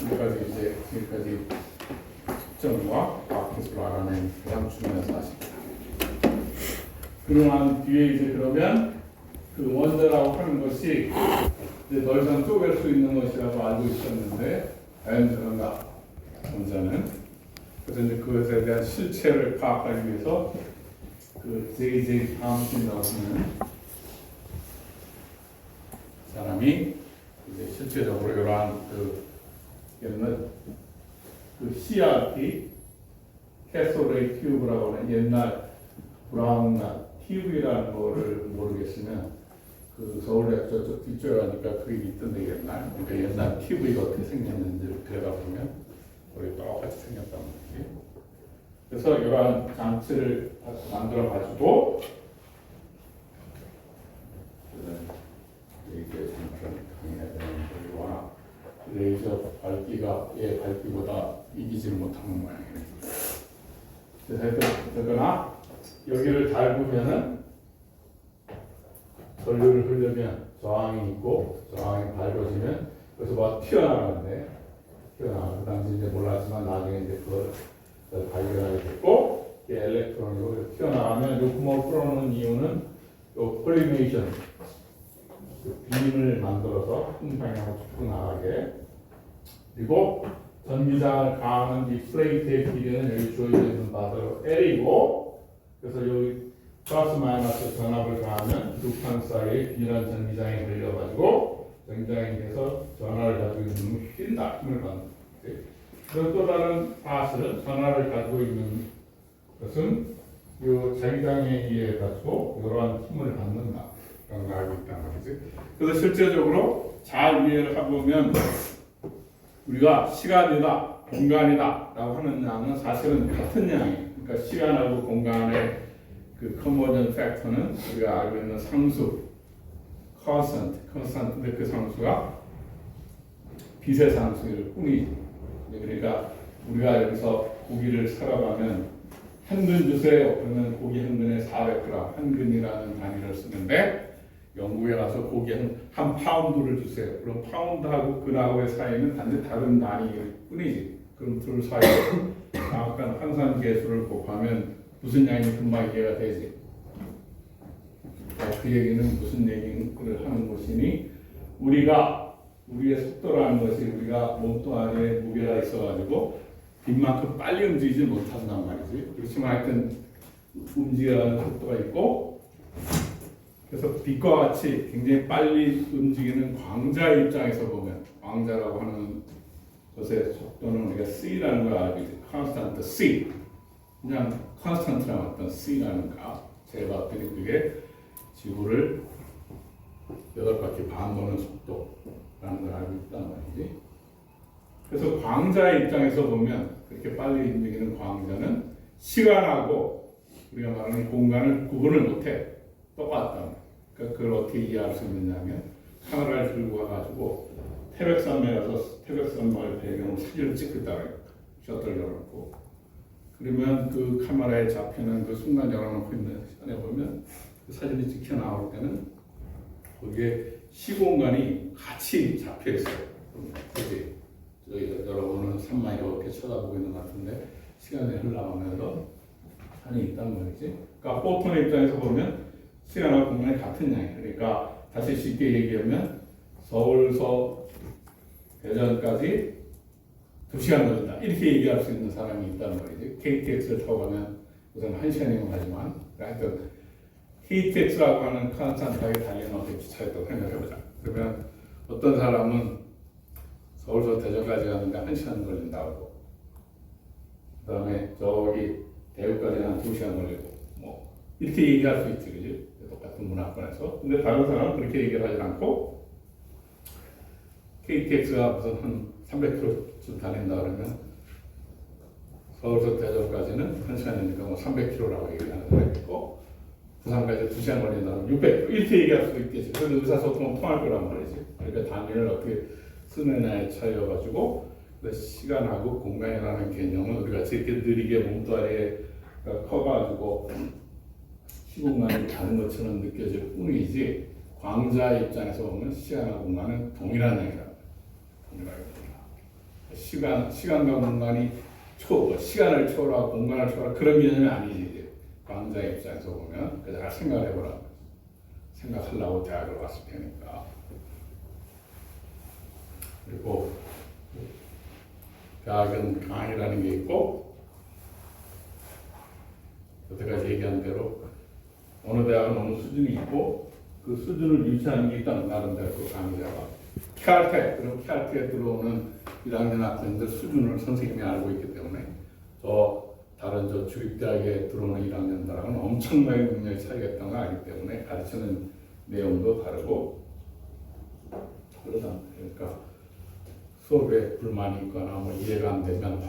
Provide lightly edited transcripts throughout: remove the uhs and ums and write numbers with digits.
지금까지 특정과 과학 기술을 알아낸 가장 중요한 사실입니다. 그러한 뒤에 이제 그러면 그 원자라고 하는 것이 이제 더 이상 쪼갤 수 있는 것이라고 알고 있었는데 자연스러운가 원자는. 그래서 이제 그것에 대한 실체를 파악하기 위해서 그 J.J. 함슨이라고 하는 사람이 이제 실제적으로 이러한 그 옛날 그 CRT 캐소레이 튜브라고 하는 옛날 브라운 TV라는 거를 모르겠으면 그 서울대 저쪽 뒤쪽에 가니까 그게 있던데 옛날 그러니까 옛날 TV가 어떻게 생겼는지 그래가 보면 우리 똑같이 생겼단 말이지. 그래서 이러한 장치를 만들어 가지고 이게 좀 강해야 되는 거구나. 레이저 밝기가 얘 밝기보다 이기지를 못하는 모양이에요. 그러나 여기를 잘 보면은 전류를 흐르면 저항이 있고 저항이 밝아지면 그래서 막 튀어나가는데 그 당시 이제 몰랐지만 나중에 이제 그걸 발견하게 됐고 이 엘렉트론이 튀어나가면 이 구멍을 풀어놓는 이유는 요 콜리메이션 빔을 만들어서 한 방향으로 쭉 나가게. 그리고 전기장을 가하는 이 플레이트의 길이는 여기 주어져 있는 바대로 L이고, 그래서 여기 플러스 마이너스 전압을 가하면 두 판 사이에 빈한 전기장이 걸려가지고 전기장에 대해서 전하를 가지고 있는 놈이 휜다. 힘을 받는 거지. 그리고 또 다른 사실은 전하를 가지고 있는 것은 이 자기장에 의해 가지고 이러한 힘을 받는다. 라는 걸 알고 있다는 거지. 그래서 실제적으로 잘 이해를 해보면 우리가 시간이다, 공간이다 라고 하는 양은 사실은 같은 양이에요. 그러니까 시간하고 공간의 그 컨버전 팩터는 우리가 알고 있는 상수, constant인데 그 상수가 빛의 상수일 뿐이지. 그러니까 우리가 여기서 고기를 사러 가면 한 근 주세요. 그러면 고기 한 근에 400g, 한 근이라는 단위를 쓰는데 영국에 가서 고기 한 파운드를 주세요. 그럼 파운드하고 근하고의 사이는 단지 다른 단위일 뿐이지. 그럼 둘 사이에 정확한 환산 계수를 곱하면 무슨 양이 금방 이해가 되지. 그 얘기는 무슨 얘기를 하는 것이니 우리의 속도라는 것이 우리가 몸뚱아리에 무게가 있어가지고 빛만큼 빨리 움직이지 못한단 말이지. 그렇지만 하여튼 움직여가는 속도가 있고 그래서 빛과 같이 굉장히 빨리 움직이는 광자 입장에서 보면 광자라고 하는 것의 속도는 우리가 C라는 걸 알고 있지. 컨스탄트 C. 그냥 컨스탄트랑 어떤 C라는 값. 제값들이 그게 지구를 8바퀴 반 도는 속도라는 걸 알고 있단 말이지. 그래서 광자의 입장에서 보면 그렇게 빨리 움직이는 광자는 시간하고 우리가 말하는 공간을 구분을 못해. 똑같다. 그러니까 그걸 어떻게 이해할 수 있느냐면 카메라를 들고 와가지고 태백산에 가서 태백산마을 배경으로 사진을 찍겠다. 셔터를 열어놓고 그러면 그 카메라에 잡히는 그 순간 열어놓고 있는 시간에 보면 그 사진이 찍혀 나올 때는 거기에 시공간이 같이 잡혀 있어요. 그지? 여러분은 산만 이렇게 쳐다보고 있는 것 같은데 시간이 흘러가면서 산이 있단 말이지. 그러니까 포톤의 입장에서 보면 시간하고 공간이 같은 양이에요. 그러니까 다시 쉽게 얘기하면 서울서 대전까지 2시간 걸린다. 이렇게 얘기할 수 있는 사람이 있단 말이지. KTX를 타고 가면 우선 1시간이면 가지만 하여튼 KTX라고 하는 컨스탄트하게 달리는 어떤 기차였다고 생각해보자. 그러면 어떤 사람은 서울서 대전까지 가는데 1시간 걸린다고 그 다음에 저기 대구까지 한 2시간 걸리고 뭐 이렇게 얘기할 수 있지. 그지? 똑같은 문화권에서. 근데 다른 사람은 그렇게 얘기를 하지 않고 KTX가 무슨 한 300km쯤 다닌다 그러면 서울서 대전까지는 1시간이니까 뭐 300km라고 얘기하는 사람이 있고 부산까지 2시간 걸린다 그러면 600km 이렇게 얘기할 수도 있겠지. 그래서 의사소통은 통할 거란 말이지. 그러니까 단위를 어떻게 쓰느냐에 차이여가지고 시간하고 공간이라는 개념은 우리가 저렇게 느리게 몸뚱아리에 커가지고 시공간이 다른 것처럼 느껴질 뿐이지 광자 입장에서 보면 시간하고 공간은 동일한 양이라고 동일하게 시간과 공간이 시간을 초월하고 공간을 초월하고 그런 개념이 아니지. 이제 강좌의 입장에서 보면 잘 생각을 해보라고. 생각하려고 대학을 왔을 테니까. 그리고 대학은 강의라는 게 있고, 여태까지 얘기한 대로 어느 대학은 어느 수준이 있고 그 수준을 유지하는 게 있다는 나름대로 그 강의자가 그리고 KRT에 들어오는 1학년 학생들 수준을 선생님이 알고 있기 때문에 다른 주립대학에 들어오는 1학년들하고는 엄청나게 능력의 차이가 있다는 걸 알기 때문에 가르치는 내용도 다르고 그러니까 수업에 불만이 있거나 뭐 이해가 안 되면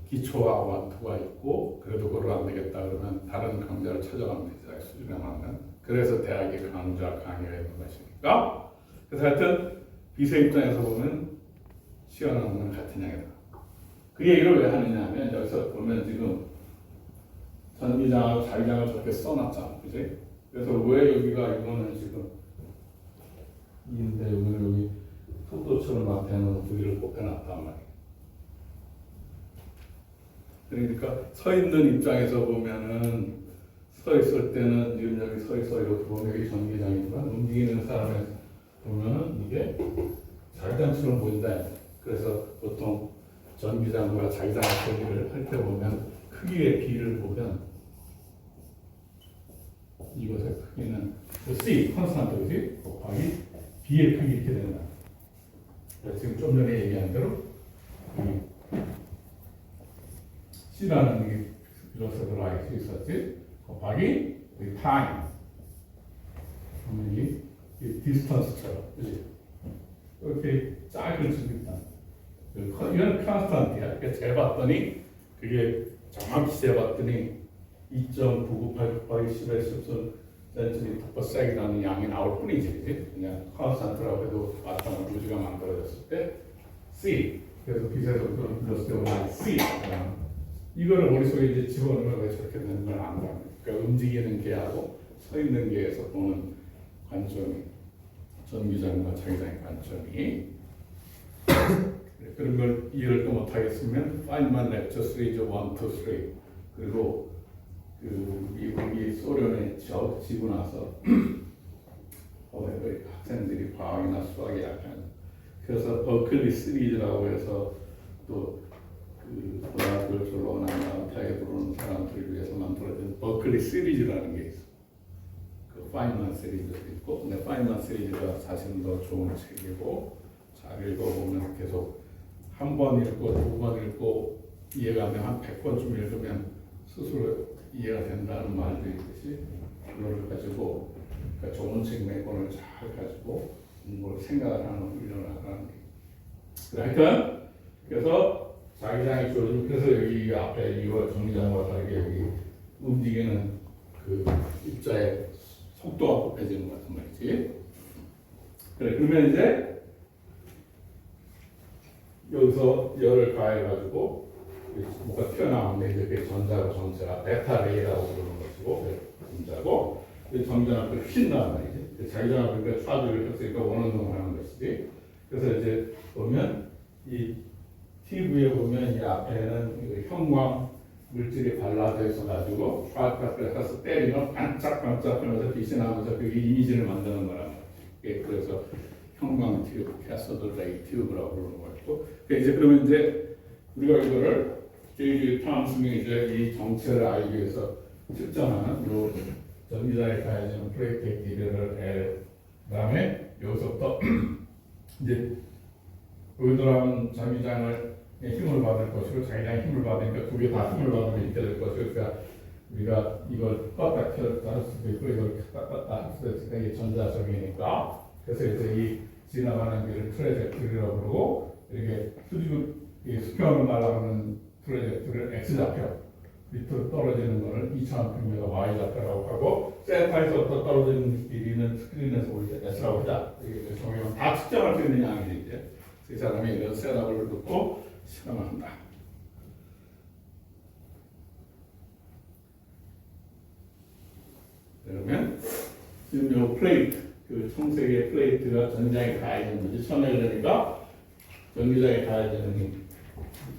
기초와 완투가 있고 그래도 그걸 안 되겠다 그러면 다른 강좌를 찾아가면 되죠. 수준에 맞는. 그래서 대학의 강좌 강의가 있는 것이니까. 그래서 하여튼 비서 입장에서 보면 시간하는 건 같은 양이다. 그 얘기를 왜 하느냐 하면 여기서 보면 지금 전기장하고 자기장을 저렇게 써놨잖아. 그지? 그래서 왜 여기가 이거는 지금 인데 여기 속도처럼 앞에는 두 개를 꼽혀놨단 말이야. 그러니까 서 있는 입장에서 보면은 서 있을 때는 지금 여기 서 있어 이렇게 보면 여기 전기장이지만 움직이는 사람에 보면은 이게 자기장처럼 보인다. 그래서 보통 전기장과 자기장의 크기를 할 때 보면 크기의 비를 보면 이것의 크기는 C 컨스탄트지 곱하기 B의 크기 이렇게 된다. 지금 좀 전에 얘기한 대로 C라는 게 필로소프를 알 수 있었지 곱하기 타임 그러면 이 디스턴스처럼 그지 이렇게 짧게 줄 수 있다. 이건 컨스탄트야. 재봤더니 그게 정확히 재봤더니 2.998 곱하기 10의 10cm/s라는 양이 나올 뿐이지. 그냥 컨스탄트라고 해도 마땅한 무지가 만들어졌을 때 C. 그래서 비례속도는 플러스 C. 이거를 머릿속에 이제 집어넣으면 왜 저렇게 되는 걸 안 봐요. 그러니까 움직이는 개하고 서 있는 개에서 보는 관점이 전기장과 자기장의 관점이 그런 걸 이해를 또 못하겠으면 파인만 렉처 3죠. 1, 2, 3 그리고 미국이 소련에 지고 나서 학생들이 과학이나 수학에 약한 그래서 버클리 시리즈라고 해서 또 고등학교를 졸업하고 난 대학에 들어오는 사람들을 위해서 만들어진 버클리 시리즈라는 게 있어. 그 파인만 시리즈도 있고, 근데 파인만 시리즈가 사실은 더 좋은 책이고 잘 읽어보면 계속 한 번 읽고 두 번 읽고 이해가 안 되면 한 100번쯤 읽으면 스스로 이해가 된다는 말도 있듯이 그걸 가지고 그러니까 좋은 책 몇 권을 잘 가지고 뭘 생각을 하는 훈련을 하는 게 하여튼 그래서 자기장이 주어지고 그래서 여기 앞에 이거 정류장과 다르게 여기 움직이는 그 입자의 속도가 곱해지는 것 같은 말이지. 그래 그러면 이제 여기서 열을 가해가지고 뭐가 튀어나오는데 이제 그게 전자고 전체가 베타 레이라고 부르는 것이고 전자고 전자는 그 휜단 말이지. 자기장은 그러니까 사주를 했으니까 원운동을 하는 것이지. 그래서 이제 보면 이 TV에 보면 이 앞에는 형광 물질이 발라져 있어 가지고 화학학을 가서 때리면 반짝반짝하면서 빛이 나면서 그게 이미지를 만드는 거란 말이지. 그래서 형광 튜브, 캐서드 레이 튜브라고 부르는 거였고, 이제 그러면 이제 우리가 이거를 J.J. 탐슨이 이제 이 정체를 알기 위해서 측정하는 요 전기장에 가해지는 플레이트 기대를 L 그다음에 여기서부터 이제 여기 들어가는 전기장을 힘을 받을 것이고 자기장에 힘을 받으니까 두 개 다 힘을 받으면 이렇게 될 것이고 그러니까 우리가 이걸 껐다 켰다 할 수도 있고 이걸 껐다 할 수도 있으니까 이게 전자적이니까 그래서 이제 이 지나가는 길을 트레젝토리라고 부르고 이렇게 수평으로 날아가는 트레젝토리를 X좌표 밑으로 떨어지는 것을 2,000평면가 Y좌표라고 하고 센터에서부터 떨어지는 길이는 스크린에서 볼 때 S라고 하자. 이게 정의는 다 측정할 수 있는 양이지 이제 이 사람이 이런 셋업을 듣고 실험을 한다. 그러면 지금 이 플레이트 그 청색의 플레이트가 전장에 가해지는 거지. 처음에 그러니까 전기장에 가야 되는 힘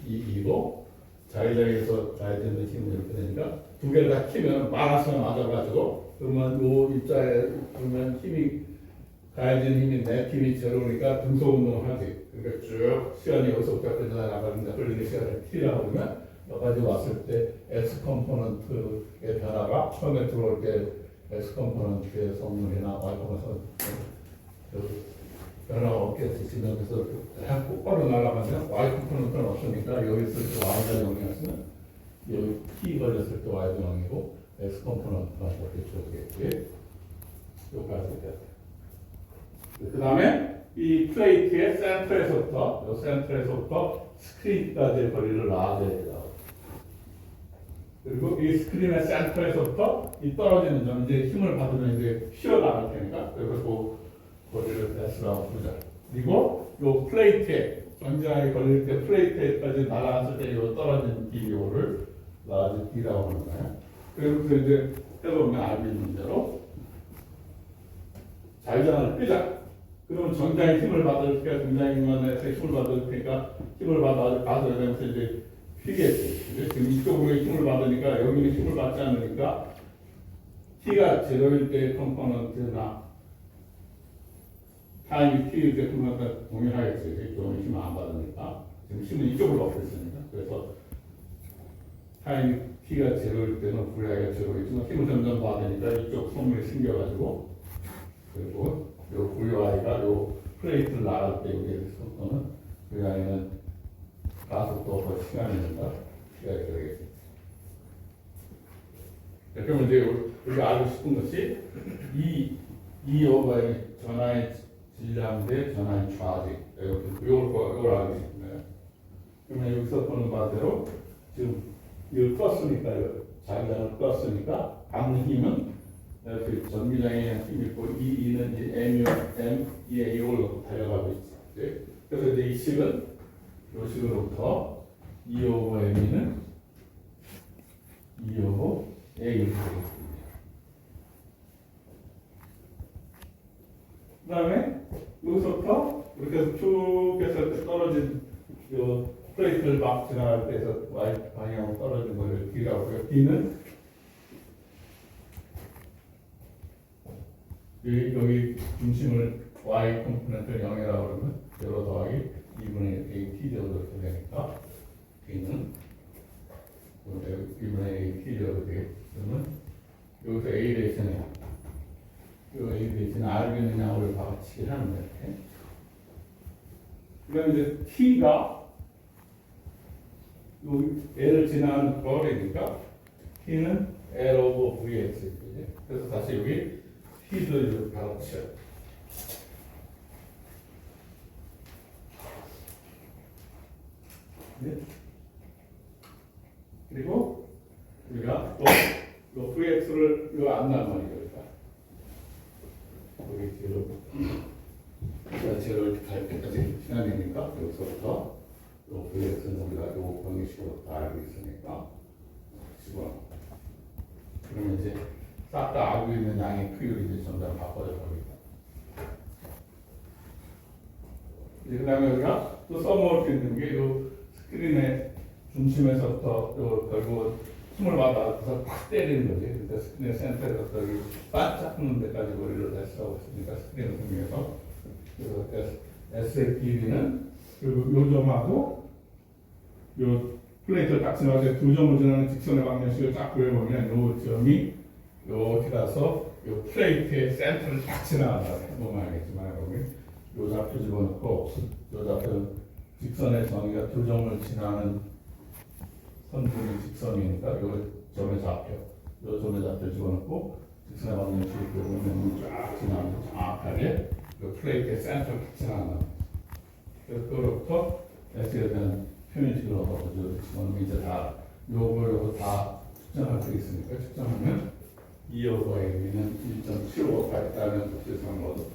이고 자기장에서 가야 되는 힘은 이렇게 되니까 두 개를 다 키면 마이너스가 맞아가지고 그러면 요 입자에 보면 힘이 가야 되는 힘이 네 힘이 제로니까 등속 운동을 하지. 그러니까 쭉 시간이 여기서부터 끝까지 나가는데 흘리는 시간을 t라고 하면 여기까지 왔을 때 x 컴포넌트의 변화가 처음에 들어올 때 x 컴포넌트의 성능이나 y 컴포넌트 변화가 없겠지. 그래서 똑바로 날아가면 y 컴포넌트는 없으니까 여기 있을 때 y가 0이었으면 여기 t 걸렸을 때 y도 0이고 x 컴포넌트가 이렇게 주어지겠지. 여기까지 됐다. 그 다음에 이 플레이트의 센터에서부터 스크린까지의 거리를 놔줘야 돼요. 그리고 이 스크린의 센터에서부터 이 떨어지는 점 이제 힘을 받으면 이제 휘어나갈 테니까 그리고 그 거리를 S라고 부르자. 그리고 요 플레이트에 전자에 걸릴 때 플레이트에까지 날아갔을 때 요 떨어지는 DO를 라지 D라고 하는 거예요. 그래서 이제 해보면 알고 있는 대로 자유장을 끄자. 그러면 전장에 힘을 받을 테니까 전장에서 힘을 받을 테니까 힘을 받아야 되면서 이제 휘겠지. 지금 이쪽으로 힘을 받으니까 여기는 힘을 받지 않으니까 T가 제로일 때 컴포넌트나 타임이 T일 때 컴포넌트가 동일하겠지. 이쪽은 힘을 안 받으니까 지금 힘은 이쪽으로 받고 있으니까 그래서 타임이 T가 제로일 때는 VI가 제로이지만 힘을 점점 받으니까 이쪽 선물이 생겨가지고 그리고 요 VI가 요 플레이트를 나갈 때 여기 속도는 VI는 가속도 더 시간이 된다. 시간이 되겠지. 그러면 이제 우리가 알고 싶은 것이 이 오버의 전하의 질량 대 전하의 좌지. 이걸 알고 싶은 거예요. 그러면 여기서 보는 바대로 지금 이걸 껐으니까 자기장을 껐으니까 받는 힘은 그 전기장에 힘이 있고 E는 이제 M의 이걸 놓고 달려가고 있지. 그래서 이제 이 식은 이 식으로부터 E 오버 M은 E 오버 A 이렇게 되겠습니다. 그 다음에 여기서부터 이렇게 해서 쭉 해서 떨어진 이 플레이트를 막 지나갈 때에서 Y 방향으로 떨어진 거를 D라고 해요. D는 여기 중심을 y 컴포넌트 0이라고 그러면 0 더하기 2분의 a t 제곱 이렇게 되니까 b는 2분의 a t 제곱 되게 그러면 여기서 a 대신에 이 a 대신에 r는 양을 바치기 하는 거예요. 그러면 이제 t가 여기 l을 지나는 거리니까 t는 l 오버 vx 그래서 다시 여기 T를 가르쳐. 네. 그리고 우리가 또 VX를 이거 안 나면 이거니까. 여기 제로 갈 때까지 시간이니까 여기서부터 요 VX는 우리가 요 방식으로 다 알고 있으니까 집어넣어. 그러면 이제 싹 다 알고 있는 양의 크기를 이제 점점 바꿔져 버립니다. 그 다음에 우리가 또 써먹을 수 있는 게 이 스크린의 중심에서부터 요 결국 힘을 받아서 팍 때리는 거지. 그러니까 스크린의 센터에서 여기 반짝 하는 데까지 거리를 S라고 했으니까 스크린을 통해서 그래서 S의 길이는 그리고 요 점하고 요 플레이트를 딱 지나갈 때 두 점을 지나는 직선의 방정식을 딱 그려보면 요 점이 이렇게 가서 이 플레이트의 센터를 딱 지나간다. 보면 알겠지만 요 좌표 집어넣고 요 좌표 직선의 정의가 두 점을 지나는 선분이 직선이니까 요 점의 좌표 요 점의 좌표 집어넣고 직선의 방정식을 보면 쫙 지나가면 정확하게 요 플레이트의 센터를 딱 지나간다. 그래서 그로부터 S에 대한 표현식을 얻어서 집어넣으면 이제 다 요거 다 측정할 수 있으니까 측정하면 2오버 M은 1.75가 있다는 뜻을 얻어.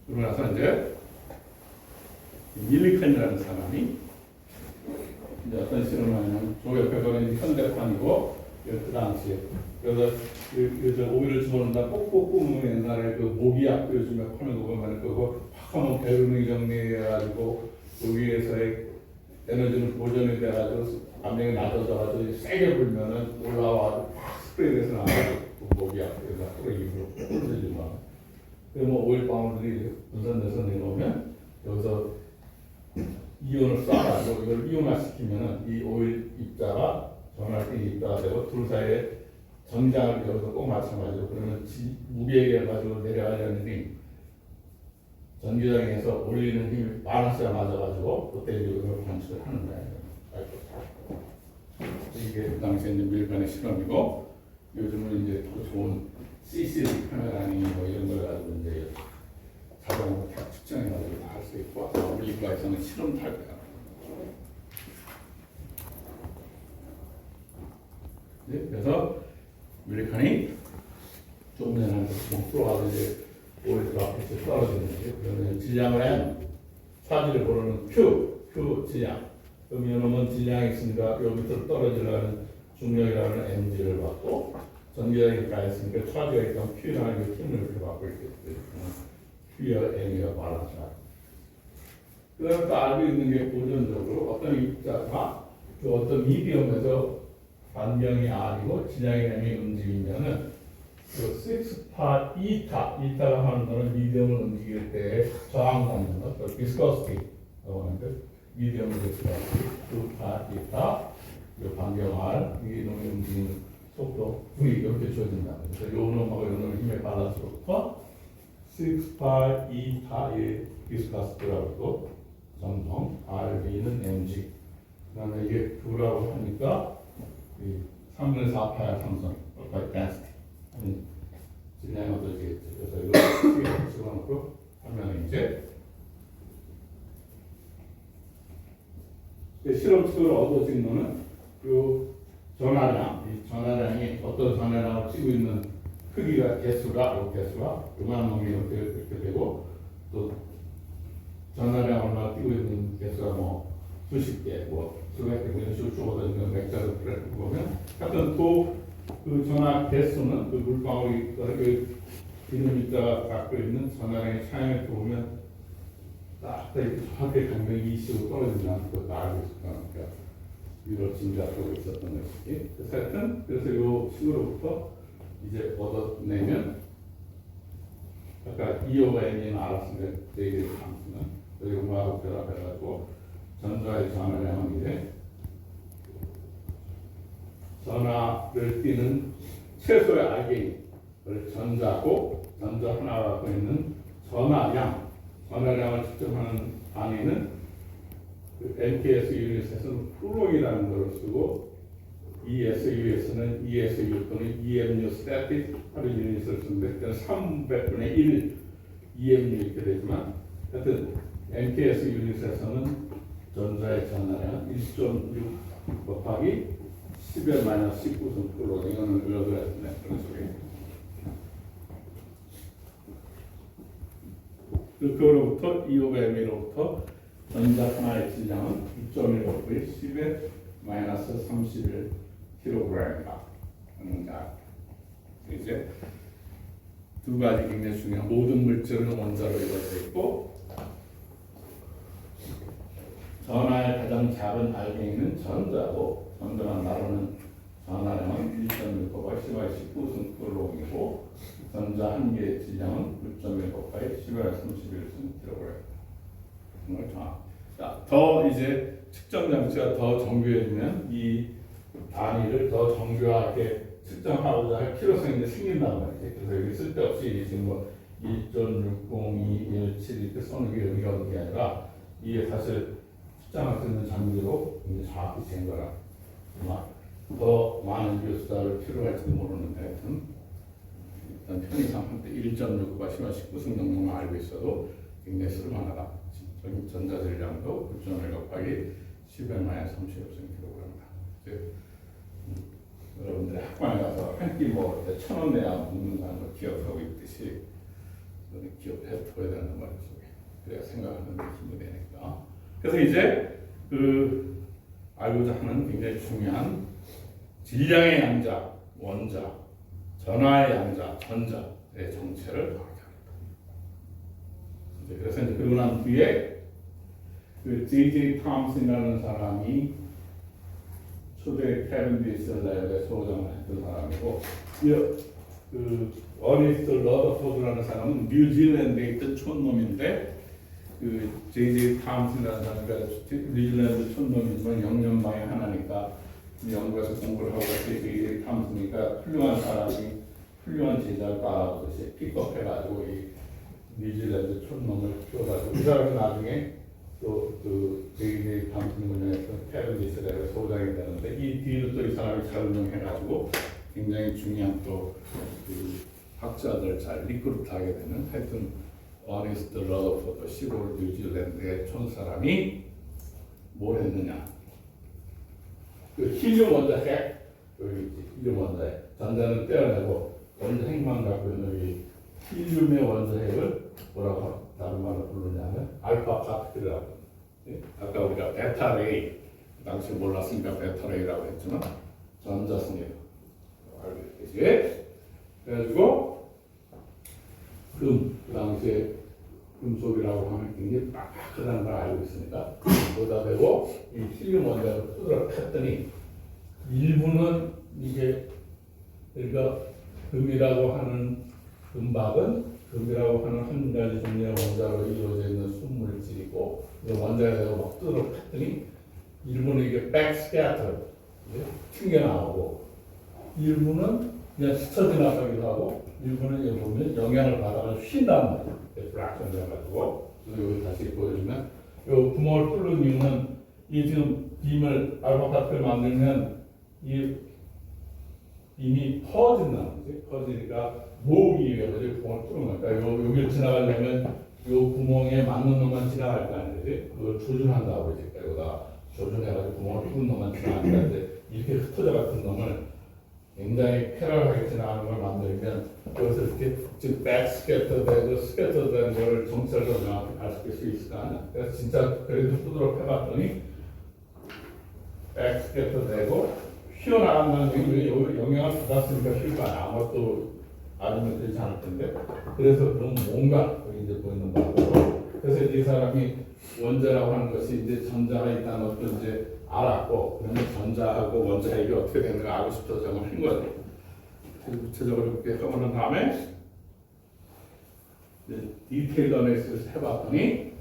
그러고 나서 이제 밀리칸이라는 사람이 이제 어떤 실험을 하냐면 저 옆에 거는 현대판이고 그 당시에. 그래서 그 오일을 집어넣는다 꼭꼭 뿜으면 옛날에 그 모기약 요즘에 파는 거 보면 그거 확 하면 배르는 정리해가지고 여기에서의 에너지는 보존이 돼가지고 압력이 낮아져가지고 세게 불면은 올라와서 팍 스프레이돼서 나와요. 그 모기약 그래서 뿌리기로 뿌려주면. 그러면 오일 방울들이 분산돼서 내려오면 여기서 이온을 쏴가지고 이걸 이온화시키면은 이 오일 입자가 전할 때 입자가 되고 둘 사이에 정장을 여기서 꼭 마찬가지로 그러면 무게에 가지고 내려가려는 힘 전기장에서 올리는 힘이 바란스가 맞아가지고 그때 이걸 관측을 하는 거예요. 이게 그 당시에 이제 밀간의 실험이고 요즘은 이제 더 좋은 CCD 카메라니 뭐 이런 걸 가지고 이제 자동으로 다 측정해가지고 다 할 수 있고 우리과에서는 실험 탈 거야. 네, 그래서 밀칸이 조금 전에 한 프로가 이제 오일 앞에서 떨어지는데 그러면 질량을 M 차지를 고르는 Q 질량 그럼 이놈은 질량이 있으니까 여기 밑으로 떨어지려는 중력이라는 mg를 받고 전기량이 가있으니까 차지가 있다면 Q라는 그 힘을 이렇게 받고 있겠죠. Q와 m이가 바란스가. 그 다음에 또 알고 있는 게 보존적으로 어떤 입자가 그 어떤 미디엄에서 반경이 R이고 질량이 m이 움직이면은 그 6파 이타가 하는 거는 미디엄을 움직일 때 저항받는 것, 그 비스커시티라고 하는데 미디엄을 비스커시티, 2파 이타, 이 반경 R, 이 놈이 움직이는 속도 V 이렇게 주어진다. 그래서 요 놈하고 요 놈의 힘의 밸런스로부터 6파 이타의 비스커시티라고 하고 점성 RV는 mg. 그다음에 이게 2라고 하니까 3분의 4파의 삼성, density. 질량이 어떠지겠죠. 그래서 이거 집어넣고 하면 이제 실험식으로 얻어진 거는 그 전하량, 이 전하량이 어떤 전하량을 찌고 있는 크기가 개수가 요만한 게 이렇게 되고 또 전하량 얼마나 띄고 있는 개수가 뭐 수십 개, 뭐 수백 개 이런 식으로 줄어드는 맥자를 보면 하여튼 그 전하 개수는 그 물방울이 그 기름 입자가 갖고 있는 전하량의 차이를 보면 딱 정확하게 강력이 20으로 떨어진다는 것도 알고 있었다니까 이걸 짐작하고 있었던 것이지. 그래서 하여튼 그래서 이 식으로부터 이제 얻어내면 아까 E오가 N이 알았으니까 내일의 함수는 여기 음하고 결합해가지고 전자의 전하량은 이제 전하를 띠는 최소의 알갱이 전자고 전자 하나가 갖고 있는 전하량을 측정하는 단위는 그 MKS 유닛에서는 플롱이라는 걸 쓰고 ESU에서는 ESU 또는 EMU static 하루 유닛을 쓰는데 그때는 300분의 1 EMU 이렇게 되지만 하여튼 MKS 유닛에서는 전자의 전하량 1.6 곱하기 10의 마이너스 19승 플로 이거는 의역을 했네. 그런 소리. 그거로부터 EOM으로부터 전자 하나의 질량은 6.1 곱하기 10의 마이너스 31kg이다. 이제 두 가지 굉장히 중요한 모든 물질은 원자로 이루어져 있고 전하의 가장 작은 알갱이는 전자고 전자만 나누는 전하량은 1.1 곱하기 10의 19승 플롱이고 전자 한 개의 질량은 6.1 곱하기 10의 31kg. 정말 정확. 자, 더 이제 측정 장치가 더 정교해지면 이 단위를 더 정교하게 측정하고자 할 필요성이 이제 생긴단 말이지. 그래서 여기 쓸데없이 지금 뭐 1.60217 이렇게 써는 게 의미가 없는 게 아니라 이게 사실 측정할 수 있는 장비로 이제 정확히 된 거라. 더 많은 교수자를 필요할지도 모르는데 하여튼 일단 편의상 한때 1.6과 19승 정도만 알고 있어도 굉장히 쓸만하다. 전자질량도 9.1 곱하기 10의 마이너스 36kg이다. 여러분들이 학관에 가서 한 끼 먹을 때 1,000원 내야 먹는다는 걸 기억하고 있듯이 기억해둬야 되는 말이죠. 그래야 생각하는 데 힘이 되니까. 그래서 이제 그 알고자 하는 굉장히 중요한 질량의 양자, 원자, 전하의 양자, 전자의 정체를 정하게 합니다. 그래서 이제 그러고 난 뒤에 그 J.J. 탐슨이라는 사람이 초대 캐ven디시 랩의 소장을 했던 사람이고, 그 어니스트 러더포드라는 사람은 뉴질랜드에 있던 촌놈인데, 그 J.J. 탐슨이라는 사람이 뉴질랜드 촌놈이지만 영년방에 하나니까 영국에서 공부를 하고 있을 때 J.J. 탐슨이니까 훌륭한 사람이 훌륭한 제자를 따라오듯이 픽업해가지고 이 뉴질랜드 촌놈을 키워가지고 이 사람이 나중에 또그 J.J. 탐슨 문화에서 캐ven디시 랩의 소장이 되는데, 이 뒤를 또 이 사람이 잘 운영해가지고 굉장히 중요한 또 그 학자들 잘 리크루트하게 되는, 하여튼 어니스트 러더포드 시골 뉴질랜드의 촌사람이 뭘 했느냐, 그 힐륨 원자 핵, 여기 있지, 힐륨 원자 핵, 전자는 떼어내고 원자 핵만 갖고 있는 이 힐륨의 원자 핵을 뭐라고 다른 말로 부르냐면 알파 파티클이라고. 아까 우리가 베타레이, 당시 몰랐으니까 베타레이라고 했지만 전자승이라고 알고 있겠지. 그래가지고 그 당시에 금속이라고 하면 굉장히 빡빡하다는 걸 알고 있으니까 거기다 대고 이 힐륨 원자를 뜯으라고 했더니, 일부는 이게 그러니까 금이라고 하는 금박은 금이라고 하는 한 가지 종류의 원자로 이루어져 있는 순물질이고, 이 원자에 대고 막 뜯으라고 했더니 일부는 이게 백스캐터 튕겨나오고, 일부는 그냥 스쳐 지나가기도 하고, 일부는 여기 보면 영향을 받아서 휜단 말이에요. 브락션 돼가지고. 그래서 여기 다시 보여주면, 이 구멍을 뚫는 이유는 이 지금 빔을 알파 파트를 만들면 이 빔이 퍼진다는 거지. 퍼지니까 모으기 위해서 구멍을 뚫는 거니까 여기를 지나가려면 이 구멍에 맞는 놈만 지나갈 거 아니지. 그걸 조준한다고 이제 여기다 조준해가지고 구멍을 뚫는 놈만 지나가는데, 이렇게 흩어져 같은 놈을 굉장히 패러하게 지나가는 걸 만들면 여기서 이렇게 즉 백스캐터 되고 스캐터 된 거를 정찰로 명확히 밝힐 수 있을 거 아니야. 그래서 진짜 그래도 뜯도록 해봤더니 백스캐터 되고 휘어나간다는 게 영향을 받았으니까 휘거 아니야. 아무것도 아니면 되지 않을 텐데. 그래서 그런 뭔가 여기 이제 보이는 바로, 그래서 이 사람이 원자라고 하는 것이 이제 전자가 있다는 것도 이제 알았고, 그러면 전자하고 원자 핵이 어떻게 되는가 알고 싶어서 저걸 한 거죠. 구체적으로 이렇게 해보는 다음에 디테일 어널리시스 해봤더니,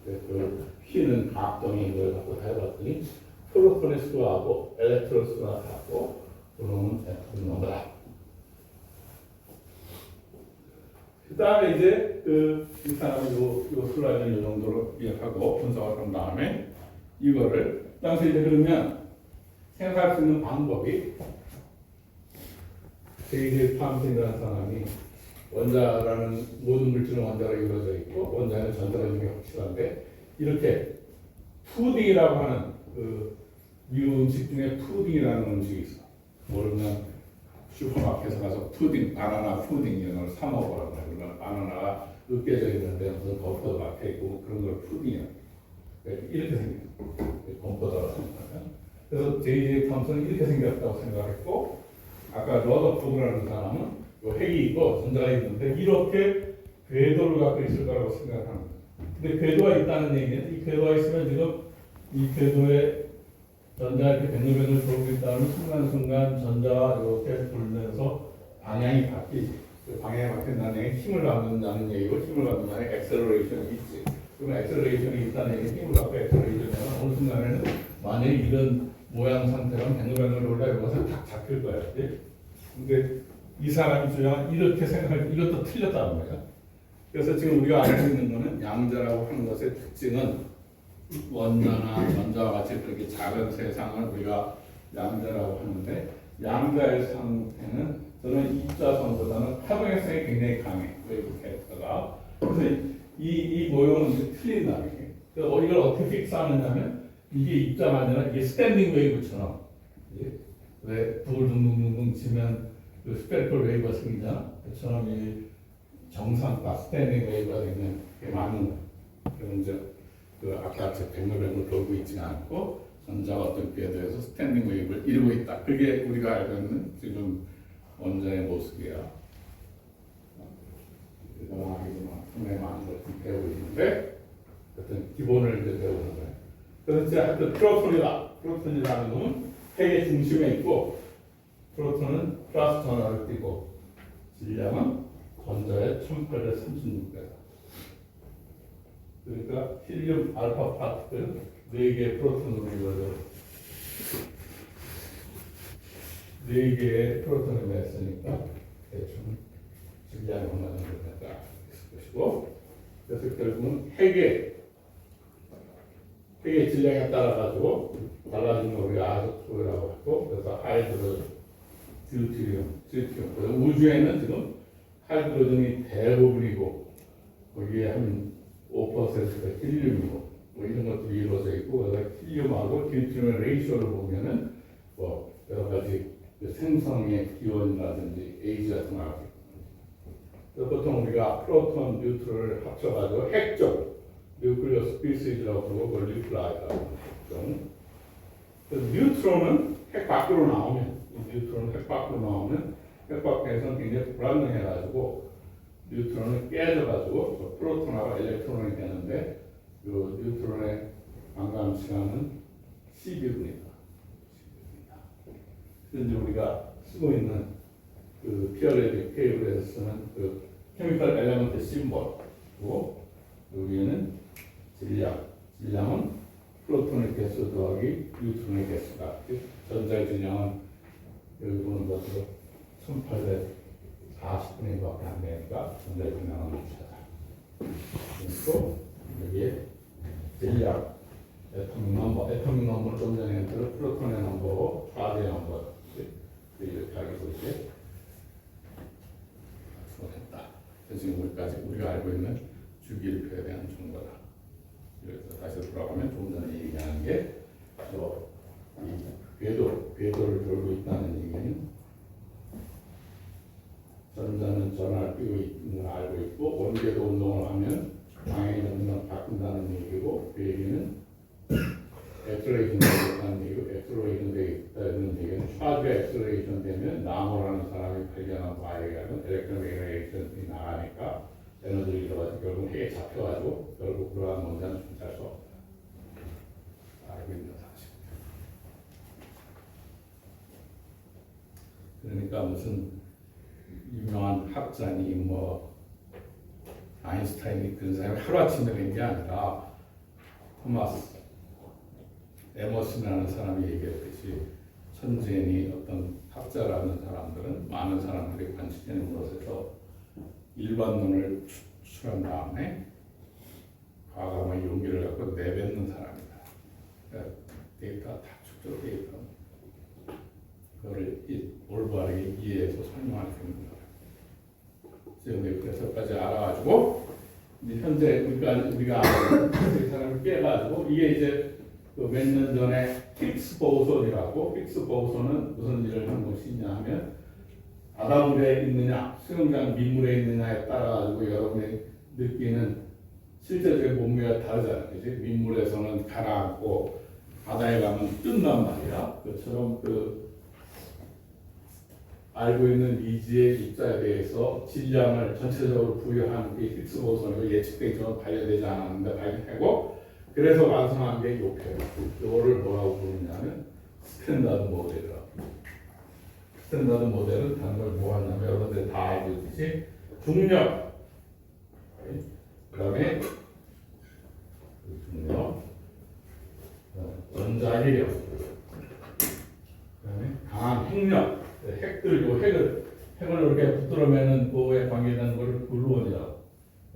그 휘는 각동이 이걸 갖고 다 해봤더니 프로톤의 수하고 엘렉트론 수가 같고, 그러면 애톰 넘어라. 그 다음에 이제 이 사람이 요 슬라이드는 이 정도로 이해하고 분석을 한 다음에 이거를 당시 이제 그러면 생각할 수 있는 방법이, J.J. 탐슨이라는 사람이 원자라는 모든 물질은 원자로 이루어져 있고 원자는 전자로 이루어져 확실한데, 이렇게 푸딩이라고 하는 그 미국 음식 중에 푸딩이라는 음식이 있어. 모르면 슈퍼마켓에 가서 푸딩, 바나나 푸딩 이런 걸 사 먹으라고 해요. 그러면 바나나가 으깨져 있는데 무슨 버터도 막혀 있고 그런 걸 푸딩이야. 이렇게 생겼어. 범퍼다라고 생각하면. 그래서 J.J. 탐슨은 이렇게 생겼다고 생각했고, 아까 러더포드라는 사람은 요 핵이 있고 전자가 있는데 이렇게 궤도를 갖고 있을 거라고 생각합니다. 근데 궤도가 있다는 얘기는, 이 궤도가 있으면 지금 이 궤도에 전자가 이렇게 뱅글뱅글 돌고 있다는 순간순간 전자가 이렇게 돌면서 방향이 바뀌지. 그 방향이 바뀐다는 얘기는 힘을 받는다는 얘기고, 힘을 받는다는 엑셀러레이션이 있지. 그러면 엑셀레이션이 있다는 얘기는 힘을 갖고 엑셀레이션이 어느 순간에는 만약에 이런 모양 상태라면 뱅글뱅글 돌다 이것을 딱 잡힐 거야. 근데 이 사람이 주장은 이렇게 생각할 때 이것도 틀렸다는 거야. 그래서 지금 우리가 알고 있는 거는 양자라고 하는 것의 특징은 원자나 전자와 같이 그렇게 작은 세상을 우리가 양자라고 하는데, 양자의 상태는 저는 입자성보다는 파동성이 굉장히 강해. 웨이브 캐릭터가. 그래서 이 모형은 틀린다는 게. 그래서 이걸 어떻게 픽스하느냐면, 이게 입자가 아니라 이게 스탠딩 웨이브처럼, 왜 불을 둥둥둥둥 치면 그 스페리컬 웨이브가 생기잖아. 그처럼 이 정상가 스탠딩 웨이브가 되면 그게 맞는 거야. 그럼 이제 그 아까 저 뱅글뱅글 돌고 있지는 않고 전자가 어떤 궤도에서 스탠딩 웨이브를 이루고 있다. 그게 우리가 알고 있는 지금 원자의 모습이야. 상당히 많은 걸 배우고 있는데 어떤 기본을 이제 배우는 거예요. 그래서 이제 하여튼 프로톤이다. 프로톤이라는 놈은 핵의 중심에 있고 프로톤은 플러스 전하를 띠고 질량은 전자의 1836배다. 그러니까 힐륨 알파 파트는 4개의 프로톤으로 이루어져 4개의 프로톤을 냈으니까 대충 질량이 얼마 정도 될까 있을 것이고 그래서 결국은 핵의 질량에 따라 가지고 달라지는 걸 우리가 아조토라고 하고 그래서 하이드로젠, 듀티리움. 그래서 우주에는 지금 하이드로젠이 대부분이고 거기에 한 5%가 힐륨이고 뭐 이런 것들이 이루어져 있고 그래서 힐륨하고 듀티리움의 레이쇼를 보면은 뭐 여러 가지 생성의 기원이라든지 에이지 같은 거 알고 있고 보통 우리가 프로톤, 뉴트론을 합쳐가지고 핵적 뉴클리어 스피시즈라고 부르고 그걸 뉴클라이드라고 하죠. 그래서 뉴트론은 핵 밖으로 나오면 핵 밖에서는 굉장히 불안정해가지고 뉴트론은 깨져가지고 프로톤하고 엘렉트론이 되는데 그 뉴트론의 반감 시간은 12분이다. 그래서 이제 우리가 쓰고 있는 그 피어레딕 테이블에서 쓰는 그 케미컬 엘레먼트 심볼이고 여기에는 질량은 프로톤의 개수 더하기 뉴트론의 개수가 전자의 질량은 여기 보는 것으로 1840분의 안 되니까 전자의 질량은 찾아. 그리고 여기에 질량 애토믹 넘버는 좀 전에 한 대로 프로톤의 넘버고 차지의 넘버 이렇게 알고 있게 됐다. 지금 여기까지 우리가 알고 있는 주기율표에 대한 정보다. 그래서 다시 돌아가면 좀 전에 얘기하는 게 이 궤도를 돌고 있다는 얘기는 전자는 전하를 띄고 있는 걸 알고 있고 원궤도 운동을 하면 당연히 운동을 바꾼다는 얘기고 그 얘기는 엑셀레이션 되겠다는 얘기고 엑셀레이션 되겠다는 얘기는 차주 엑셀레이션 되면 나무라는 사람이 발견한 바에 의하면 엘렉트로메그네이션이 나가니까 에너지를 잃어가지고 결국 핵에 잡혀가지고 결국 그러한 원자는 존재할 수 없다. 알고 있는 사실입니다. 그러니까 무슨 유명한 학자니 뭐 아인슈타인이 그런 사람이 하루아침에 된 게 아니라 토마스 에머슨이라는 사람이 얘기했듯이 천재니 어떤 학자라는 사람들은 많은 사람들이 관측되는 것에서 일반론을 추출한 다음에 과감한 용기를 갖고 내뱉는 사람이다. 그러니까 데이터가 다 축적되어 있다. 그거를 올바르게 이해해서 설명할 수 있는 거예요. 그래서까지 알아가지고 이제 현재 우리가 아는 이 사람을 깨가지고 이게 이제 몇 년 전에 힉스 보손이라고 힉스 보손은 무슨 일을 한 것이냐 하면 바닷물에 있느냐 수영장 민물에 있느냐에 따라 가지고 여러분이 느끼는 실제적인 몸무게가 다르잖아요. 그치? 민물에서는 가라앉고 바다에 가면 뜬단 말이야. 그처럼 알고 있는 미지의 입자에 대해서 질량을 전체적으로 부여하는 게 힉스 보손이고 예측되기 전에 발견되지 않았는데 발견하고 그래서 완성한 게 요 표현. 이거를 뭐라고 부르냐면 스탠다드 모델이라고. 스탠다드 모델은 다른 걸 뭐하냐면 여러분들 다 알고 있듯이 중력, 그 다음에 중력, 전자리력, 그 다음에 강한 핵력, 핵을 이렇게 붙들어매는 그거에 관계되는 걸 글루온이라고.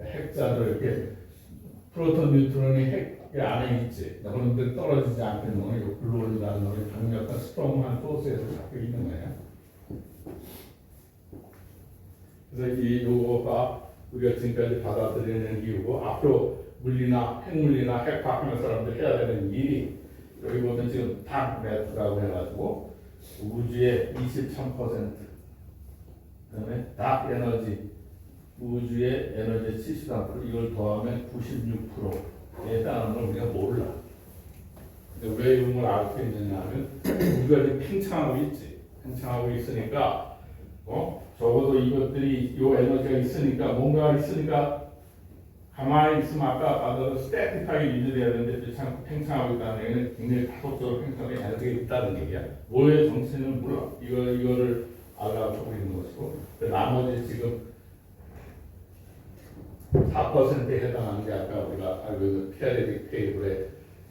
핵자들 이렇게 프로톤, 뉴트론이 핵 안에 있지. 그런데 떨어지지 않는 놈이 글루온이라는 놈이 강력한 스트롱한 소스에서 잡혀 있는 거예요. 그래서 요거가 우리가 지금까지 받아들이는 이유고 앞으로 물리나 핵물리나 핵과학하는 사람들 해야 되는 일이 여기 보면 지금 당 매트라고 해가지고 우주의 23%, 그다음에 닥 에너지 우주의 에너지 73% 이걸 더하면 96%에 따른 걸 우리가 몰라. 근데 왜 이런 걸 알 수 있느냐 하면 우리가 지금 팽창하고 있지. 팽창하고 있으니까 적어도 이것들이 요 에너지가 있으니까 뭔가 있으니까 가만히 있으면 아까 바다로 스태틱하게 유지돼야 되는데 참 팽창하고 있다는 얘기는 굉장히 가속적으로 팽창이 에너지가 있다는 얘기야. 뭐의 정체는 몰라. 이거를 알아보고 있는 것이고 나머지 지금 4%에 해당하는 게 아까 우리가 알고 있는 피아레딕 테이블에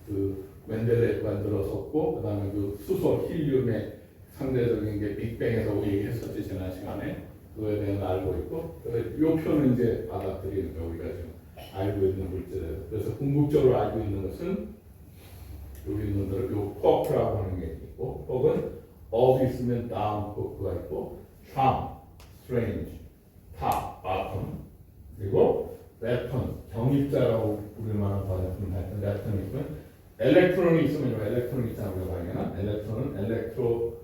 그 멘델레프가 들어섰고 그다음에 그 수소 힐륨의 상대적인 게 빅뱅에서 얘기했었지 지난 시간에 그거에 대해 알고 있고 그래서 이 표는 이제 받아들이는 거 우리가 지금 알고 있는 물질이에요. 그래서 궁극적으로 알고 있는 것은 여기 있는 대로 요 쿼크라고 하는 게 있고 혹은 업이 있으면 다운 쿼크가 있고 참, 스트레인지, 탑, 바텀 그리고 랩턴, 경입자라고 우리말로 번역하면 하여튼 랩턴이 있으면 엘렉트론이 있으면 요 엘렉트론 있잖아 우리가 발견한 엘렉트론은 엘렉트로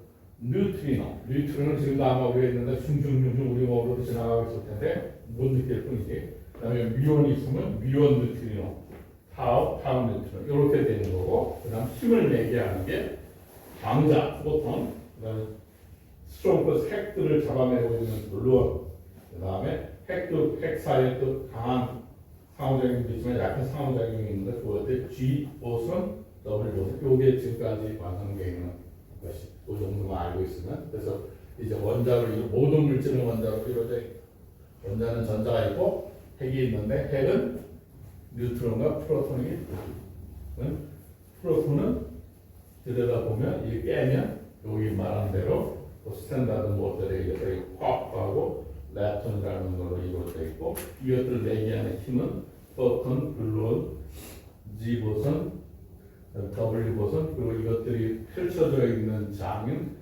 뉴트리노 뉴트론은 지금도 아마 우리가 있는데 슝슝슝슝 우리 몸으로도 지나가고 있을 텐데 못 느낄 뿐이지 그 다음에 미온이 있으면 미온 뉴트리노 타우 뉴트리노 이렇게 되는 거고 그 다음 힘을 내게 하는 게 광자, 포톤 그 다음에 스트롱크 핵들을 잡아내고 있는 블루원 그 다음에 핵 사이에 또 강한 상호작용도 있지만 약한 상호작용이 있는데 그것들 G 보선, W 보선 요게 지금까지 완성되어 있는 것이 그 정도만 알고 있으면 그래서 이제 원자로 모든 물질은 원자로 이루어져 있고 원자는 전자가 있고 핵이 있는데 핵은 뉴트론과 프로톤이 있고 프로톤은 들여다보면 이게 깨면 여기 말한 대로 스탠다드 모델에 의해서 쿼크하고 랩톤이라는 걸로 이루어져 있고 이것들 내기하는 힘은 포톤, 글루온, G 보선, W 보선 그리고 이것들이 펼쳐져 있는 장은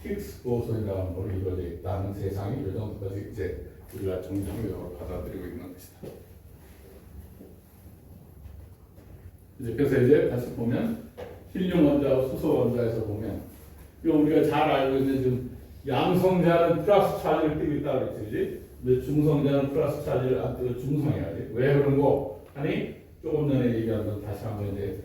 힉스 보선이라는 걸로 이루어져 있다는 세상이 이 정도까지 이제 우리가 정상적으로 받아들이고 있는 것이다. 그래서 이제 다시 보면 힐륨 원자와 수소 원자에서 보면 이거 우리가 잘 알고 있는 지금 양성자는 플러스 차지를 띠고 있다고 그랬지, 근데 중성자는 플러스 차지를 안 띠고 중성해야지. 왜 그런 거? 아니 조금 전에 얘기한 거 다시 한번 이제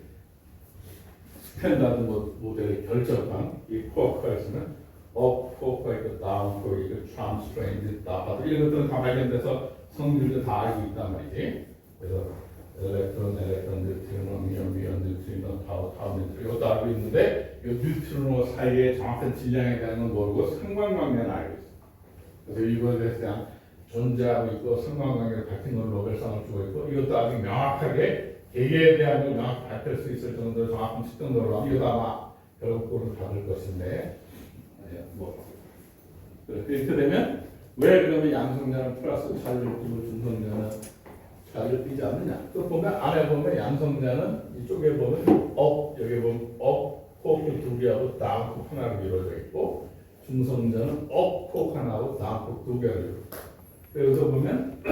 스탠다드 모델의 결정판 이 쿼크가 있으면 업 쿼크가 있고 다운 쿼크가 있고 트랜스트레인드 다파도 이런 것들은 다 발견돼서 성질도 다 알고 있단 말이지. 그래서 엘렉트론, 뉴트리노, 미온, 뉴트리노, 타우, 뉴트리노 이것도 알고 있는데 이 뉴트리노 사이의 정확한 질량에 대한 건 모르고 상관관계는 알고 있어. 그래서 이거에 대해서 그냥 존재하고 있고 상관관계를 밝힌 건 노벨상을 주고 있고 이것도 아주 명확하게 개개에 대한 걸 명확히 밝힐 수 있을 정도로 정확한 측정도로 하면 이것도 아마 결국은 받을 것인데 이렇게 되면 왜 그러면 양성자는 플러스 차이를 띠고 중성자는 차이를 띠지 않느냐? 또 보면 안에 보면 양성자는 이쪽에 보면 업 여기 보면 업 콕 두 개하고 다운 콕 하나로 이루어져 있고 중성자는 업 콕 하나하고 다운 콕 두 개로 이루어져 있고 여기서 보면